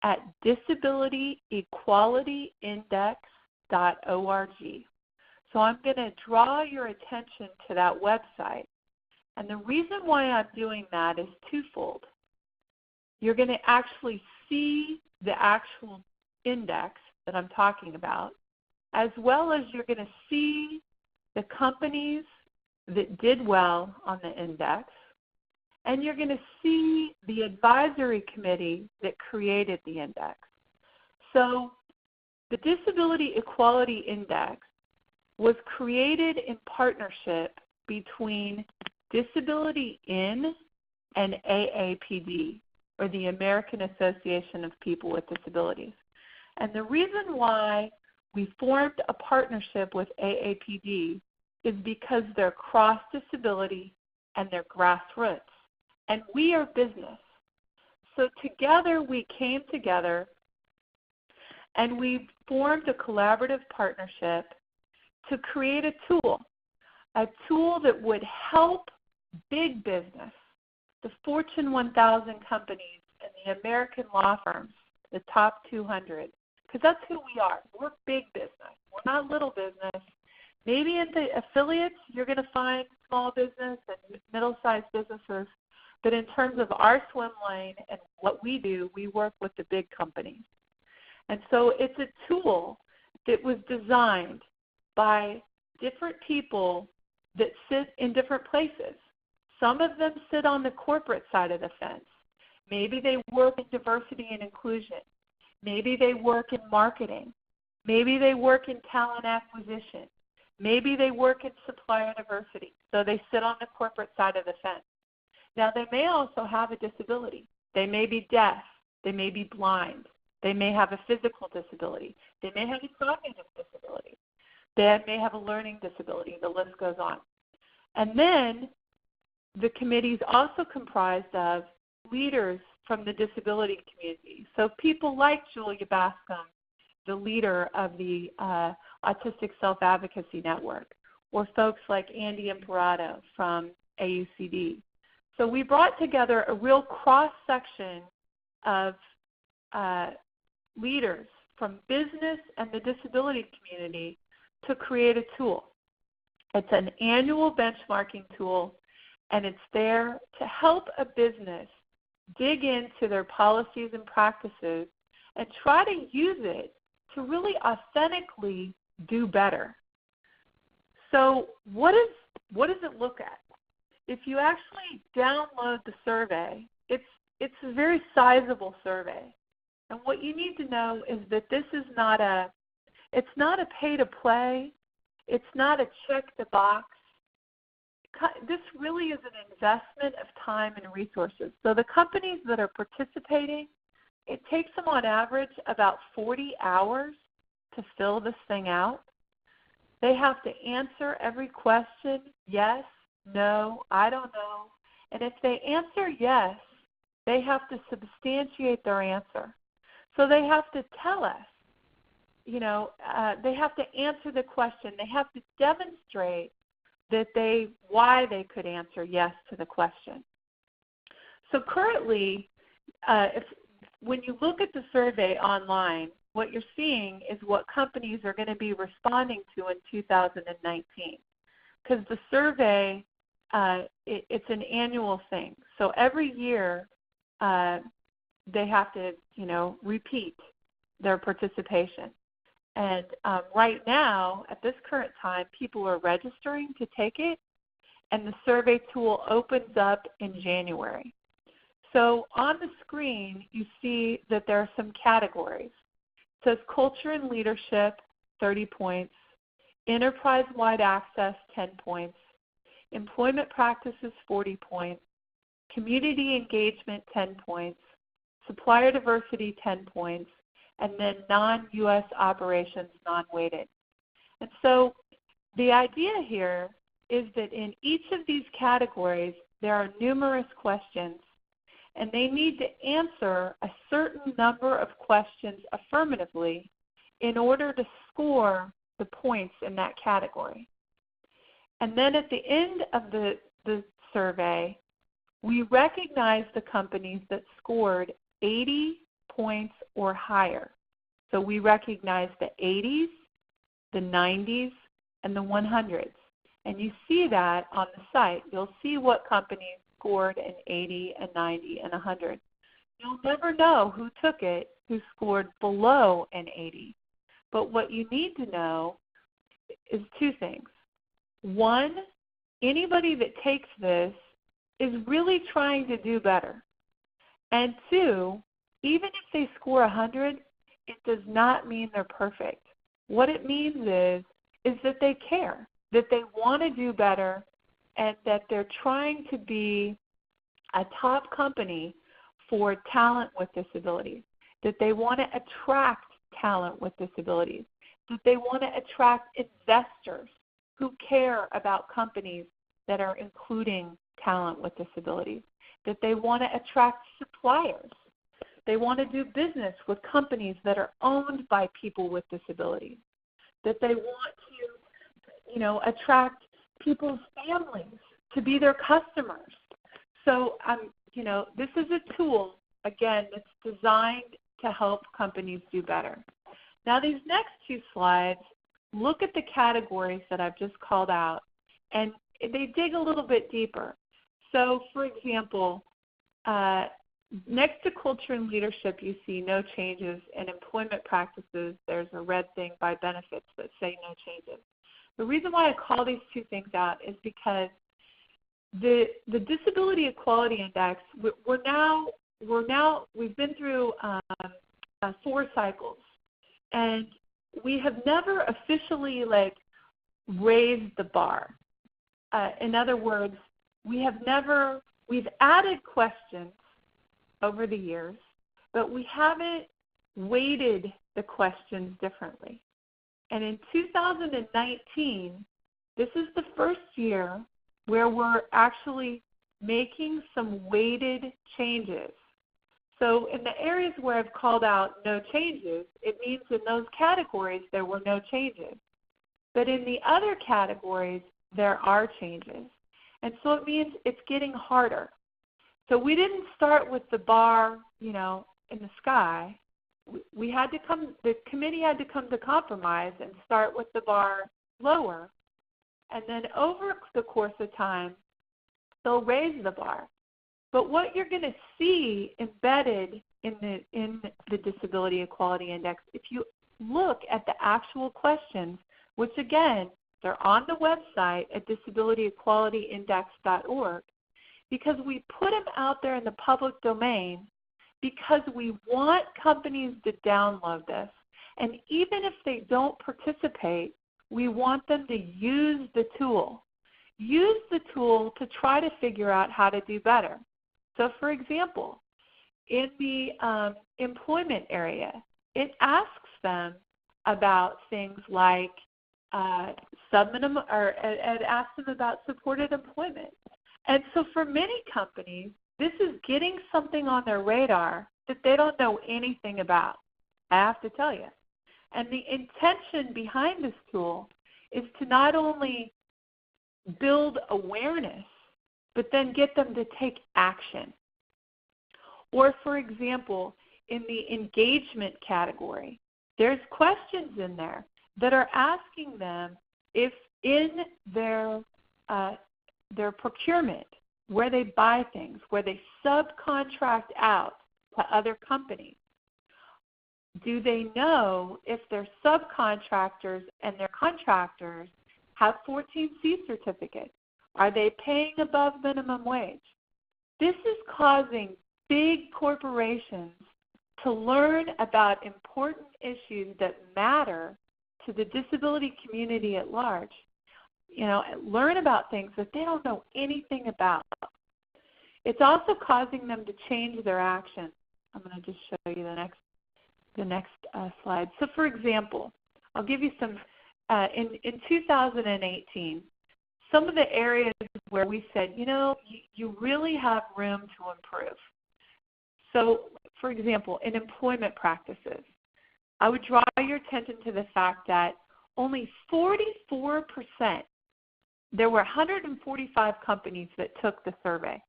at disabilityequalityindex.org. So I'm going to draw your attention to that website. And the reason why I'm doing that is twofold. You're going to actually see the actual index that I'm talking about, as well as you're going to see the companies that did well on the index, and you're going to see the advisory committee that created the index. So the Disability Equality Index was created in partnership between Disability In and AAPD, or the American Association of People with Disabilities. And the reason why we formed a partnership with AAPD is because they're cross-disability and they're grassroots. And we are business. So together we came together and we formed a collaborative partnership to create a tool that would help big business, the Fortune 1000 companies and the American law firms, the top 200, because that's who we are. We're big business. We're not little business. Maybe in the affiliates you're going to find small business and middle-sized businesses, but in terms of our swim lane and what we do, we work with the big companies. And so it's a tool that was designed by different people that sit in different places. Some of them sit on the corporate side of the fence. Maybe they work in diversity and inclusion. Maybe they work in marketing. Maybe they work in talent acquisition. Maybe they work in supplier diversity. So they sit on the corporate side of the fence. Now, they may also have a disability. They may be deaf. They may be blind. They may have a physical disability. They may have a cognitive disability. They may have a learning disability. The list goes on. And then the committee is also comprised of leaders from the disability community. So people like Julia Bascom, the leader of the Autistic Self-Advocacy Network, or folks like Andy Imparato from AUCD. So we brought together a real cross-section of leaders from business and the disability community to create a tool. It's an annual benchmarking tool, and it's there to help a business dig into their policies and practices and try to use it to really authentically do better. So what does it look at? If you actually download the survey, it's a very sizable survey. And what you need to know is that this is not a pay-to-play. It's not a check-the-box. This really is an investment of time and resources. So the companies that are participating, it takes them on average about 40 hours to fill this thing out. They have to answer every question, yes, no, I don't know. And if they answer yes, they have to substantiate their answer. So they have to tell us, they have to answer the question. They have to demonstrate that why they could answer yes to the question. So currently, when you look at the survey online, what you're seeing is what companies are going to be responding to in 2019. Because the survey, it's an annual thing. So every year, they have to, repeat their participation. And right now, at this current time, people are registering to take it, and the survey tool opens up in January. So on the screen, you see that there are some categories. It says culture and leadership, 30 points, enterprise-wide access, 10 points, employment practices, 40 points, community engagement, 10 points, supplier diversity, 10 points, and then non-U.S. operations, non-weighted. And so the idea here is that in each of these categories, there are numerous questions, and they need to answer a certain number of questions affirmatively in order to score the points in that category. And then at the end of the survey, we recognize the companies that scored 80 points or higher. So we recognize the 80s, the 90s, and the 100s. And you see that on the site. You'll see what companies scored an 80, a 90, and 100. You'll never know who took it, who scored below an 80. But what you need to know is two things. One, anybody that takes this is really trying to do better. And two, even if they score 100, it does not mean they're perfect. What it means is that they care, that they want to do better, and that they're trying to be a top company for talent with disabilities, that they want to attract talent with disabilities, that they want to attract investors who care about companies that are including talent with disabilities, that they want to attract suppliers. They want to do business with companies that are owned by people with disabilities, that they want to, attract people's families to be their customers. So, this is a tool, again, that's designed to help companies do better. Now, these next two slides look at the categories that I've just called out, and they dig a little bit deeper. So, for example, next to culture and leadership, you see no changes. In employment practices, there's a red thing by benefits that say no changes. The reason why I call these two things out is because the Disability Equality Index, we've been through 4 cycles, and we have never officially raised the bar. In other words, we've added questions over the years, but we haven't weighted the questions differently. And in 2019, this is the first year where we're actually making some weighted changes. So in the areas where I've called out no changes, it means in those categories there were no changes. But in the other categories, there are changes. And so it means it's getting harder. So we didn't start with the bar, in the sky. The committee had to come to compromise and start with the bar lower. And then over the course of time, they'll raise the bar. But what you're going to see embedded in the Disability Equality Index, if you look at the actual questions, which again, they're on the website at disabilityequalityindex.org, because we put them out there in the public domain because we want companies to download this. And even if they don't participate, we want them to use the tool. Use the tool to try to figure out how to do better. So for example, in the employment area, it asks them about things like subminimum, or it asks them about supported employment. And so for many companies, this is getting something on their radar that they don't know anything about, I have to tell you. And the intention behind this tool is to not only build awareness, but then get them to take action. Or for example, in the engagement category, there's questions in there that are asking them if in their procurement, where they buy things, where they subcontract out to other companies, do they know if their subcontractors and their contractors have 14C certificates? Are they paying above minimum wage? This is causing big corporations to learn about important issues that matter to the disability community at large. Learn about things that they don't know anything about. It's also causing them to change their action. I'm going to just show you the next slide. So for example, I'll give you some, in 2018, some of the areas where we said, you really have room to improve. So for example, in employment practices, I would draw your attention to the fact that only 44%, there were 145 companies that took the survey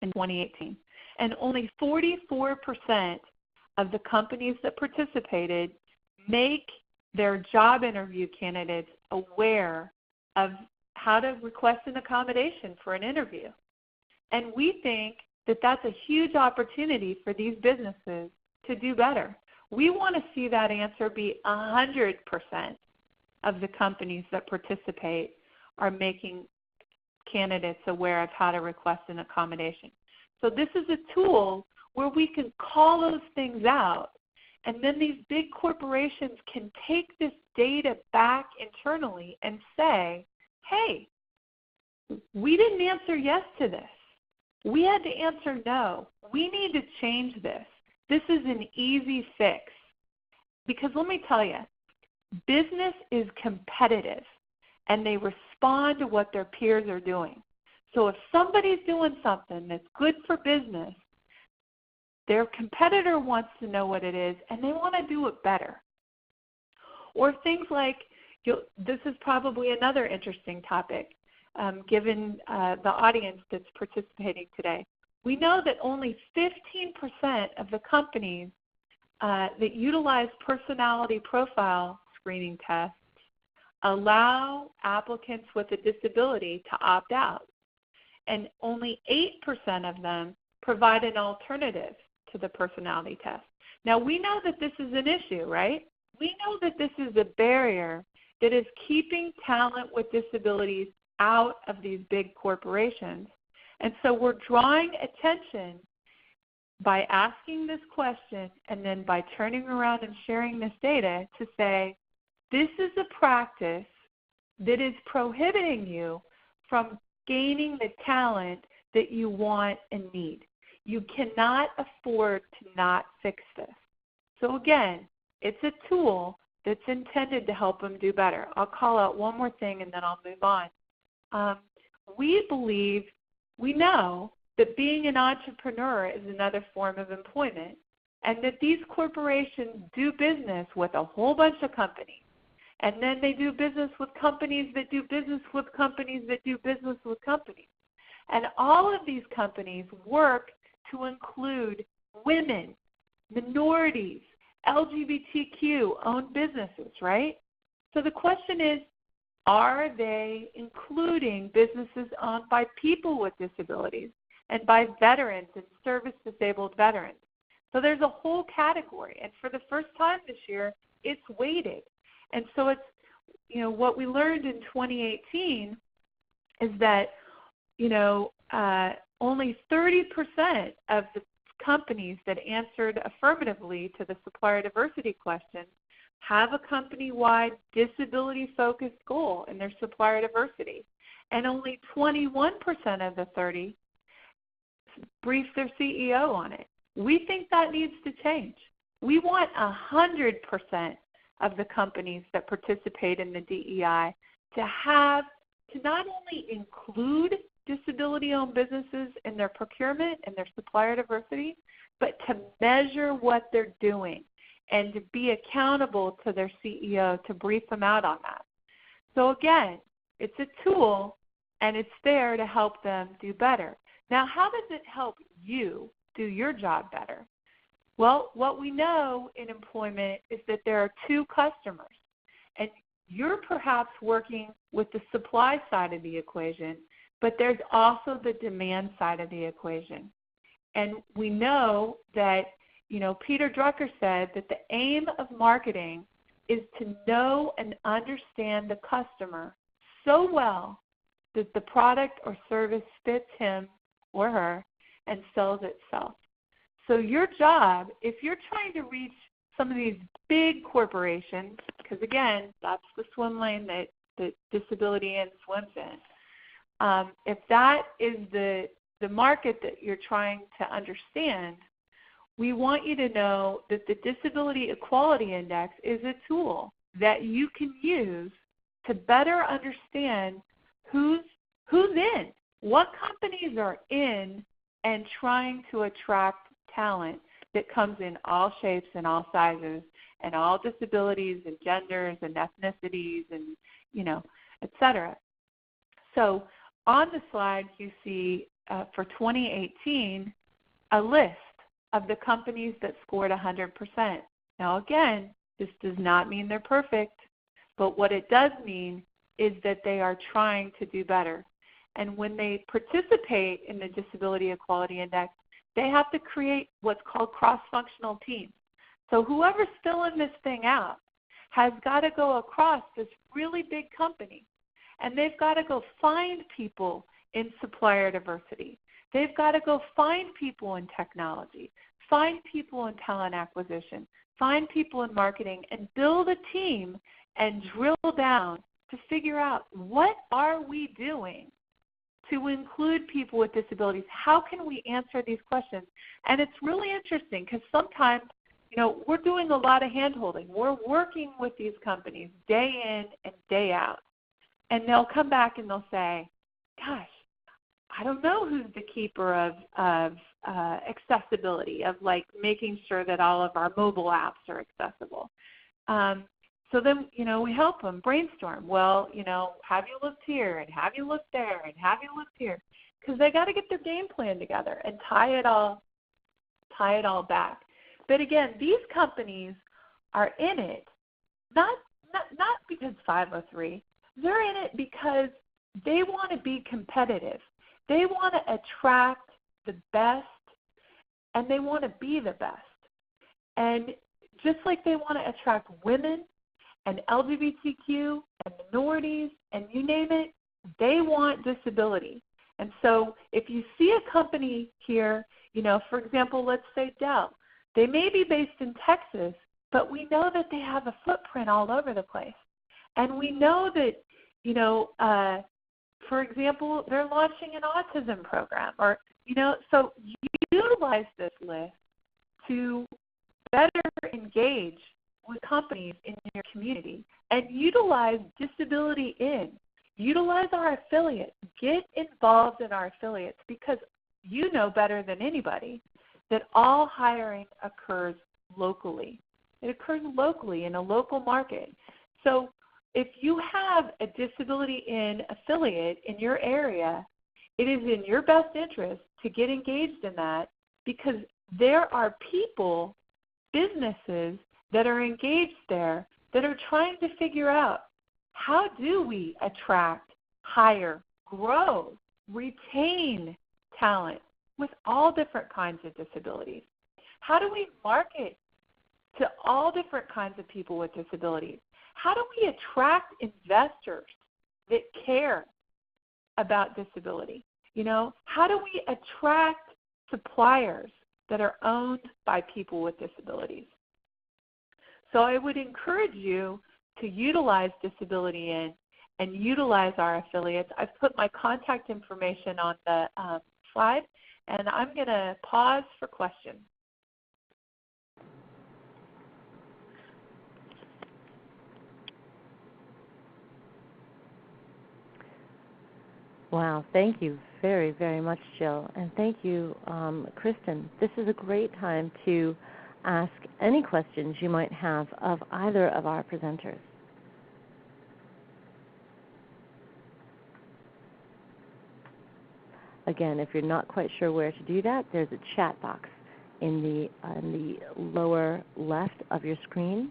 in 2018, and only 44% of the companies that participated make their job interview candidates aware of how to request an accommodation for an interview. And we think that that's a huge opportunity for these businesses to do better. We want to see that answer be 100% of the companies that participate are making candidates aware of how to request an accommodation. So this is a tool where we can call those things out, and then these big corporations can take this data back internally and say, hey, we didn't answer yes to this. We had to answer no. We need to change this. This is an easy fix. Because let me tell you, business is competitive, and they respond to what their peers are doing. So if somebody's doing something that's good for business, their competitor wants to know what it is, and they want to do it better. Or things like, this is probably another interesting topic, given the audience that's participating today. We know that only 15% of the companies that utilize personality profile screening tests allow applicants with a disability to opt out, and only 8% of them provide an alternative to the personality test. Now, we know that this is an issue, right? We know that this is a barrier that is keeping talent with disabilities out of these big corporations. And so we're drawing attention by asking this question and then by turning around and sharing this data to say, this is a practice that is prohibiting you from gaining the talent that you want and need. You cannot afford to not fix this. So again, it's a tool that's intended to help them do better. I'll call out one more thing and then I'll move on. We know that being an entrepreneur is another form of employment, and that these corporations do business with a whole bunch of companies. And then they do business with companies that do business with companies that do business with companies. And all of these companies work to include women, minorities, LGBTQ-owned businesses, right? So the question is, are they including businesses owned by people with disabilities and by veterans and service-disabled veterans? So there's a whole category. And for the first time this year, it's weighted. And so it's, what we learned in 2018 is that, only 30% of the companies that answered affirmatively to the supplier diversity question have a company-wide disability-focused goal in their supplier diversity. And only 21% of the 30 briefed their CEO on it. We think that needs to change. We want 100% of the companies that participate in the DEI to not only include disability-owned businesses in their procurement and their supplier diversity, but to measure what they're doing and to be accountable to their CEO to brief them out on that. So again, it's a tool and it's there to help them do better. Now, how does it help you do your job better? Well, what we know in employment is that there are two customers, and you're perhaps working with the supply side of the equation, but there's also the demand side of the equation. And we know that, Peter Drucker said that the aim of marketing is to know and understand the customer so well that the product or service fits him or her and sells itself. So your job, if you're trying to reach some of these big corporations, because again, that's the swim lane that disability in swims in, if that is the market that you're trying to understand, we want you to know that the Disability Equality Index is a tool that you can use to better understand who's in, what companies are in and trying to attract talent that comes in all shapes and all sizes and all disabilities and genders and ethnicities and, et cetera. So on the slide you see for 2018 a list of the companies that scored 100%. Now again, this does not mean they're perfect, but what it does mean is that they are trying to do better. And when they participate in the Disability Equality Index, they have to create what's called cross-functional teams. So whoever's filling this thing out has got to go across this really big company, and they've got to go find people in supplier diversity. They've got to go find people in technology, find people in talent acquisition, find people in marketing, and build a team and drill down to figure out what are we doing to include people with disabilities. How can we answer these questions? And it's really interesting because sometimes, we're doing a lot of hand-holding. We're working with these companies day in and day out. And they'll come back and they'll say, gosh, I don't know who's the keeper of accessibility, of making sure that all of our mobile apps are accessible. So then, we help them brainstorm. Well, have you looked here and have you looked there and have you looked here? Because they got to get their game plan together and tie it all back. But again, these companies are in it not not because 503. They're in it because they want to be competitive. They want to attract the best, and they want to be the best. And just like they want to attract women and LGBTQ and minorities and you name it, they want disability. And so if you see a company here, for example, let's say Dell, they may be based in Texas, but we know that they have a footprint all over the place. And we know that, for example, they're launching an autism program, or, so utilize this list to better engage with companies in your community and utilize disability in. Utilize our affiliates. Get involved in our affiliates because you know better than anybody that all hiring occurs locally. It occurs locally in a local market. So if you have a disability in affiliate in your area, it is in your best interest to get engaged in that because there are people, businesses that are engaged there that are trying to figure out how do we attract, hire, grow, retain talent with all different kinds of disabilities? How do we market to all different kinds of people with disabilities? How do we attract investors that care about disability? How do we attract suppliers that are owned by people with disabilities? So I would encourage you to utilize disability in and utilize our affiliates. I've put my contact information on the slide, and I'm going to pause for questions.
Wow, thank you very, very much, Jill. And thank you, Kristen. This is a great time to ask any questions you might have of either of our presenters. Again, if you're not quite sure where to do that, there's a chat box in the lower left of your screen.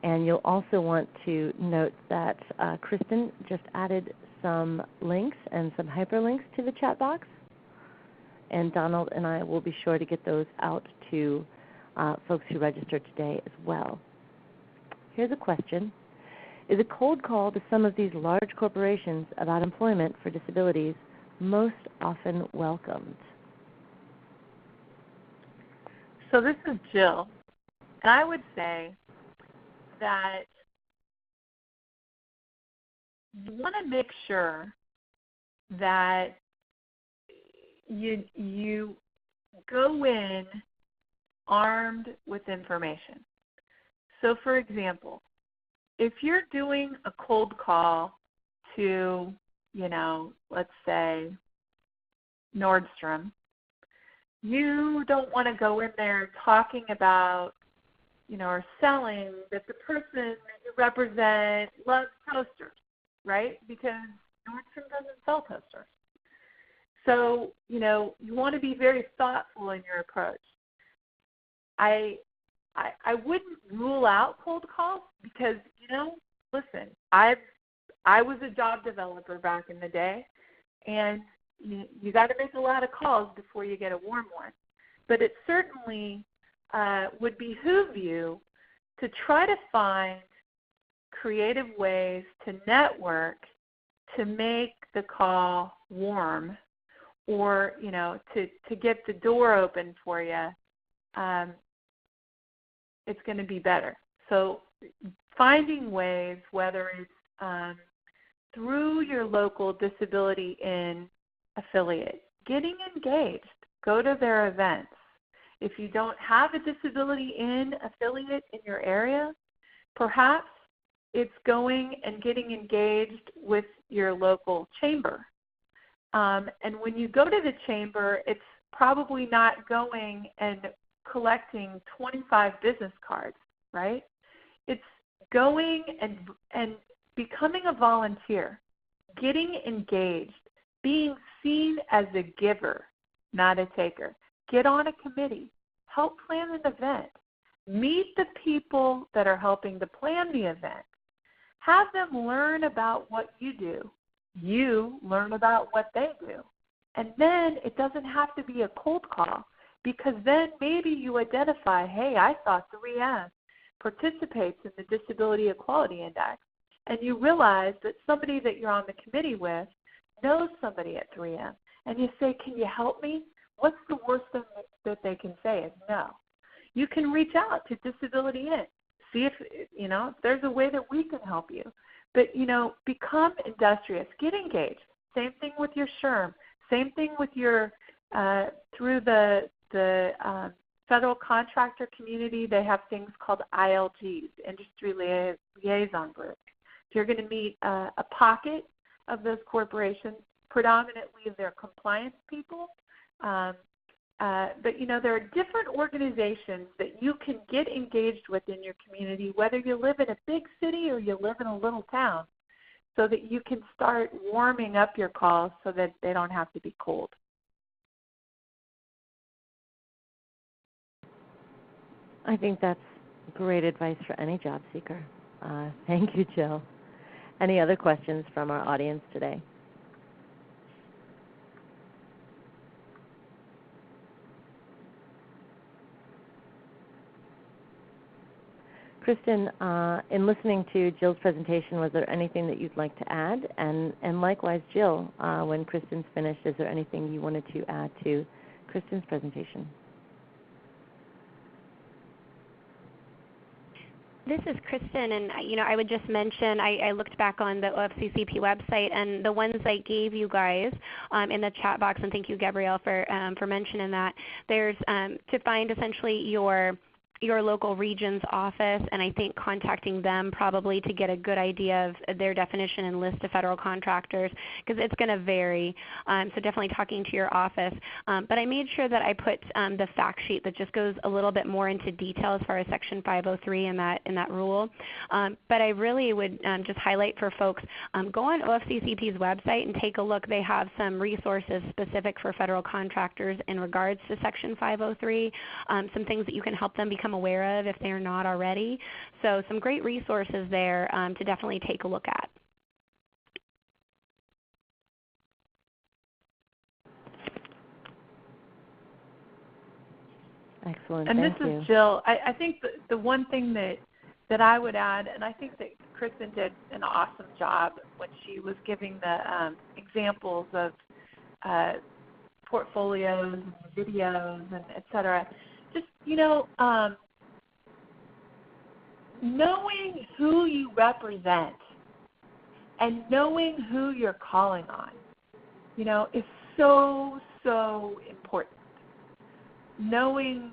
And you'll also want to note that Kristen just added some links and some hyperlinks to the chat box. And Donald and I will be sure to get those out to folks who registered today as well. Here's a question. Is a cold call to some of these large corporations about employment for disabilities most often welcomed?
So this is Jill, and I would say that you want to make sure that you go in armed with information. So for example, if you're doing a cold call to, let's say Nordstrom, you don't want to go in there talking about, or selling that the person that you represent loves toasters, right? Because Nordstrom doesn't sell toasters. So, you want to be very thoughtful in your approach. I wouldn't rule out cold calls because, listen, I was a job developer back in the day, and you got to make a lot of calls before you get a warm one. But it certainly would behoove you to try to find creative ways to network to make the call warm, or to get the door open for you. It's going to be better. So finding ways, whether it's through your local disability in affiliate, getting engaged, go to their events. If you don't have a disability in affiliate in your area, perhaps it's going and getting engaged with your local chamber. And when you go to the chamber, it's probably not going and collecting 25 business cards, right? It's going and becoming a volunteer, getting engaged, being seen as a giver, not a taker. Get on a committee. Help plan an event. Meet the people that are helping to plan the event. Have them learn about what you do. You learn about what they do. And then it doesn't have to be a cold call, because then maybe you identify, hey, I saw 3M participates in the Disability Equality Index, and you realize that somebody that you're on the committee with knows somebody at 3M, and you say, can you help me? What's the worst thing that they can say is no. You can reach out to Disability In, see if there's a way that we can help you. But, become industrious, get engaged. Same thing with your SHRM. Same thing with your, through the federal contractor community, they have things called ILGs, Industry Liaison Groups. So you're going to meet a pocket of those corporations, predominantly their compliance people. But, there are different organizations that you can get engaged with in your community, whether you live in a big city or you live in a little town, so that you can start warming up your calls so that they don't have to be cold.
I think that's great advice for any job seeker. Thank you, Jill. Any other questions from our audience today? Kristen, in listening to Jill's presentation, was there anything that you'd like to add? And likewise, Jill, when Kristen's finished, is there anything you wanted to add to Kristen's presentation?
This is Kristen, and I would just mention I looked back on the OFCCP website, and the ones I gave you guys in the chat box, and thank you, Gabrielle, for mentioning that. There's to find essentially your local region's office, and I think contacting them probably to get a good idea of their definition and list of federal contractors, because it's going to vary. So definitely talking to your office. But I made sure that I put the fact sheet that just goes a little bit more into detail as far as Section 503 in that rule. But I really would just highlight for folks, go on OFCCP's website and take a look. They have some resources specific for federal contractors in regards to Section 503, some things that you can help them become aware of if they're not already. So some great resources there to definitely take a look at.
Excellent.
And
Thank
this
you.
is Jill. I think the one thing that I would add, and I think that Kristen did an awesome job when she was giving the examples of portfolios and videos and et cetera. Just, knowing who you represent and knowing who you're calling on, is so, so important. Knowing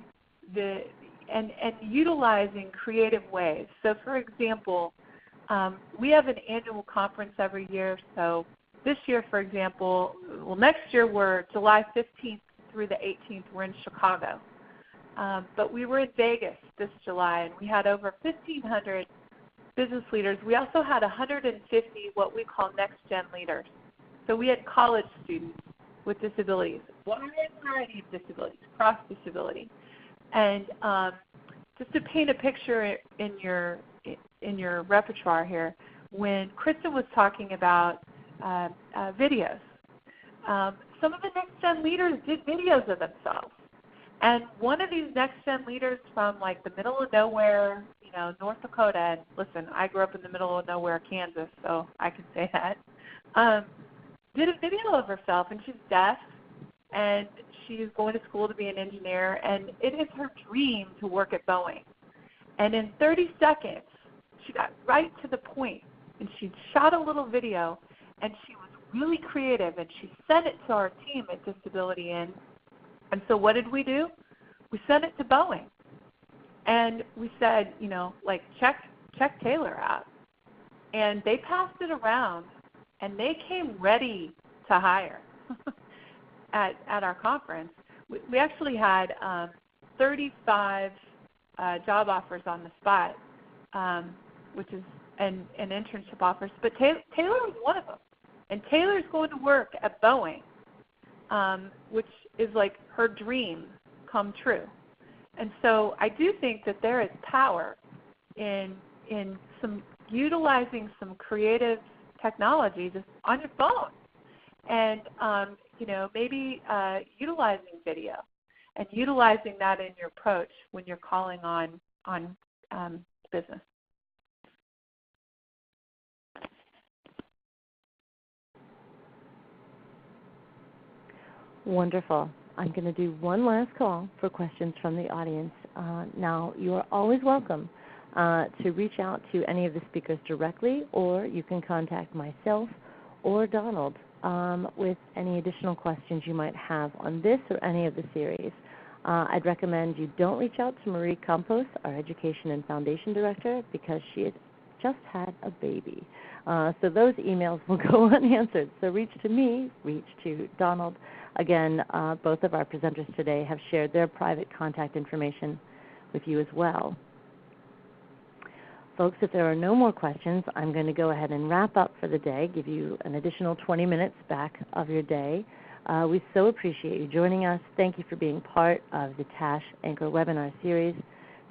and utilizing creative ways. So, for example, we have an annual conference every year. So this year, for example, next year we're July 15th through the 18th. We're in Chicago. But we were in Vegas this July, and we had over 1,500 business leaders. We also had 150 what we call next-gen leaders. So we had college students with disabilities, wide variety of disabilities, cross-disability. And just to paint a picture in your repertoire here, when Kristen was talking about videos, some of the next-gen leaders did videos of themselves. And one of these next-gen leaders from like the middle of nowhere, North Dakota, and listen, I grew up in the middle of nowhere, Kansas, so I can say that, did a video of herself, and she's deaf, and she's going to school to be an engineer, and it is her dream to work at Boeing. And in 30 seconds, she got right to the point, and she shot a little video, and she was really creative, and she sent it to our team at Disability In. And so what did we do? We sent it to Boeing. And we said, check Taylor out. And they passed it around, and they came ready to hire at our conference. We actually had 35 job offers on the spot, which is an internship offers. But Taylor was one of them. And Taylor's going to work at Boeing, which is like her dream come true. And so I do think that there is power in some utilizing some creative technology just on your phone, and maybe utilizing video and utilizing that in your approach when you're calling on business.
Wonderful. I'm going to do one last call for questions from the audience. Now, you are always welcome to reach out to any of the speakers directly, or you can contact myself or Donald with any additional questions you might have on this or any of the series. I'd recommend you don't reach out to Marie Campos, our Education and Foundation Director, because she has just had a baby. So those emails will go unanswered. So reach to me, reach to Donald. Again, both of our presenters today have shared their private contact information with you as well. Folks, if there are no more questions, I'm going to go ahead and wrap up for the day, give you an additional 20 minutes back of your day. We so appreciate you joining us. Thank you for being part of the TASH Anchor webinar series.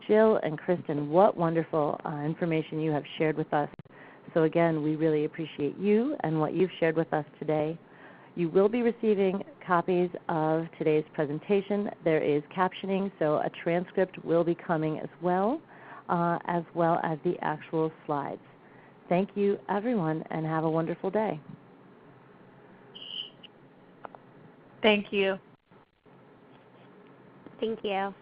Jill and Kristen, what wonderful information you have shared with us. So again, we really appreciate you and what you've shared with us today. You will be receiving copies of today's presentation. There is captioning, so a transcript will be coming as well as the actual slides. Thank you, everyone, and have a wonderful day.
Thank you.
Thank you.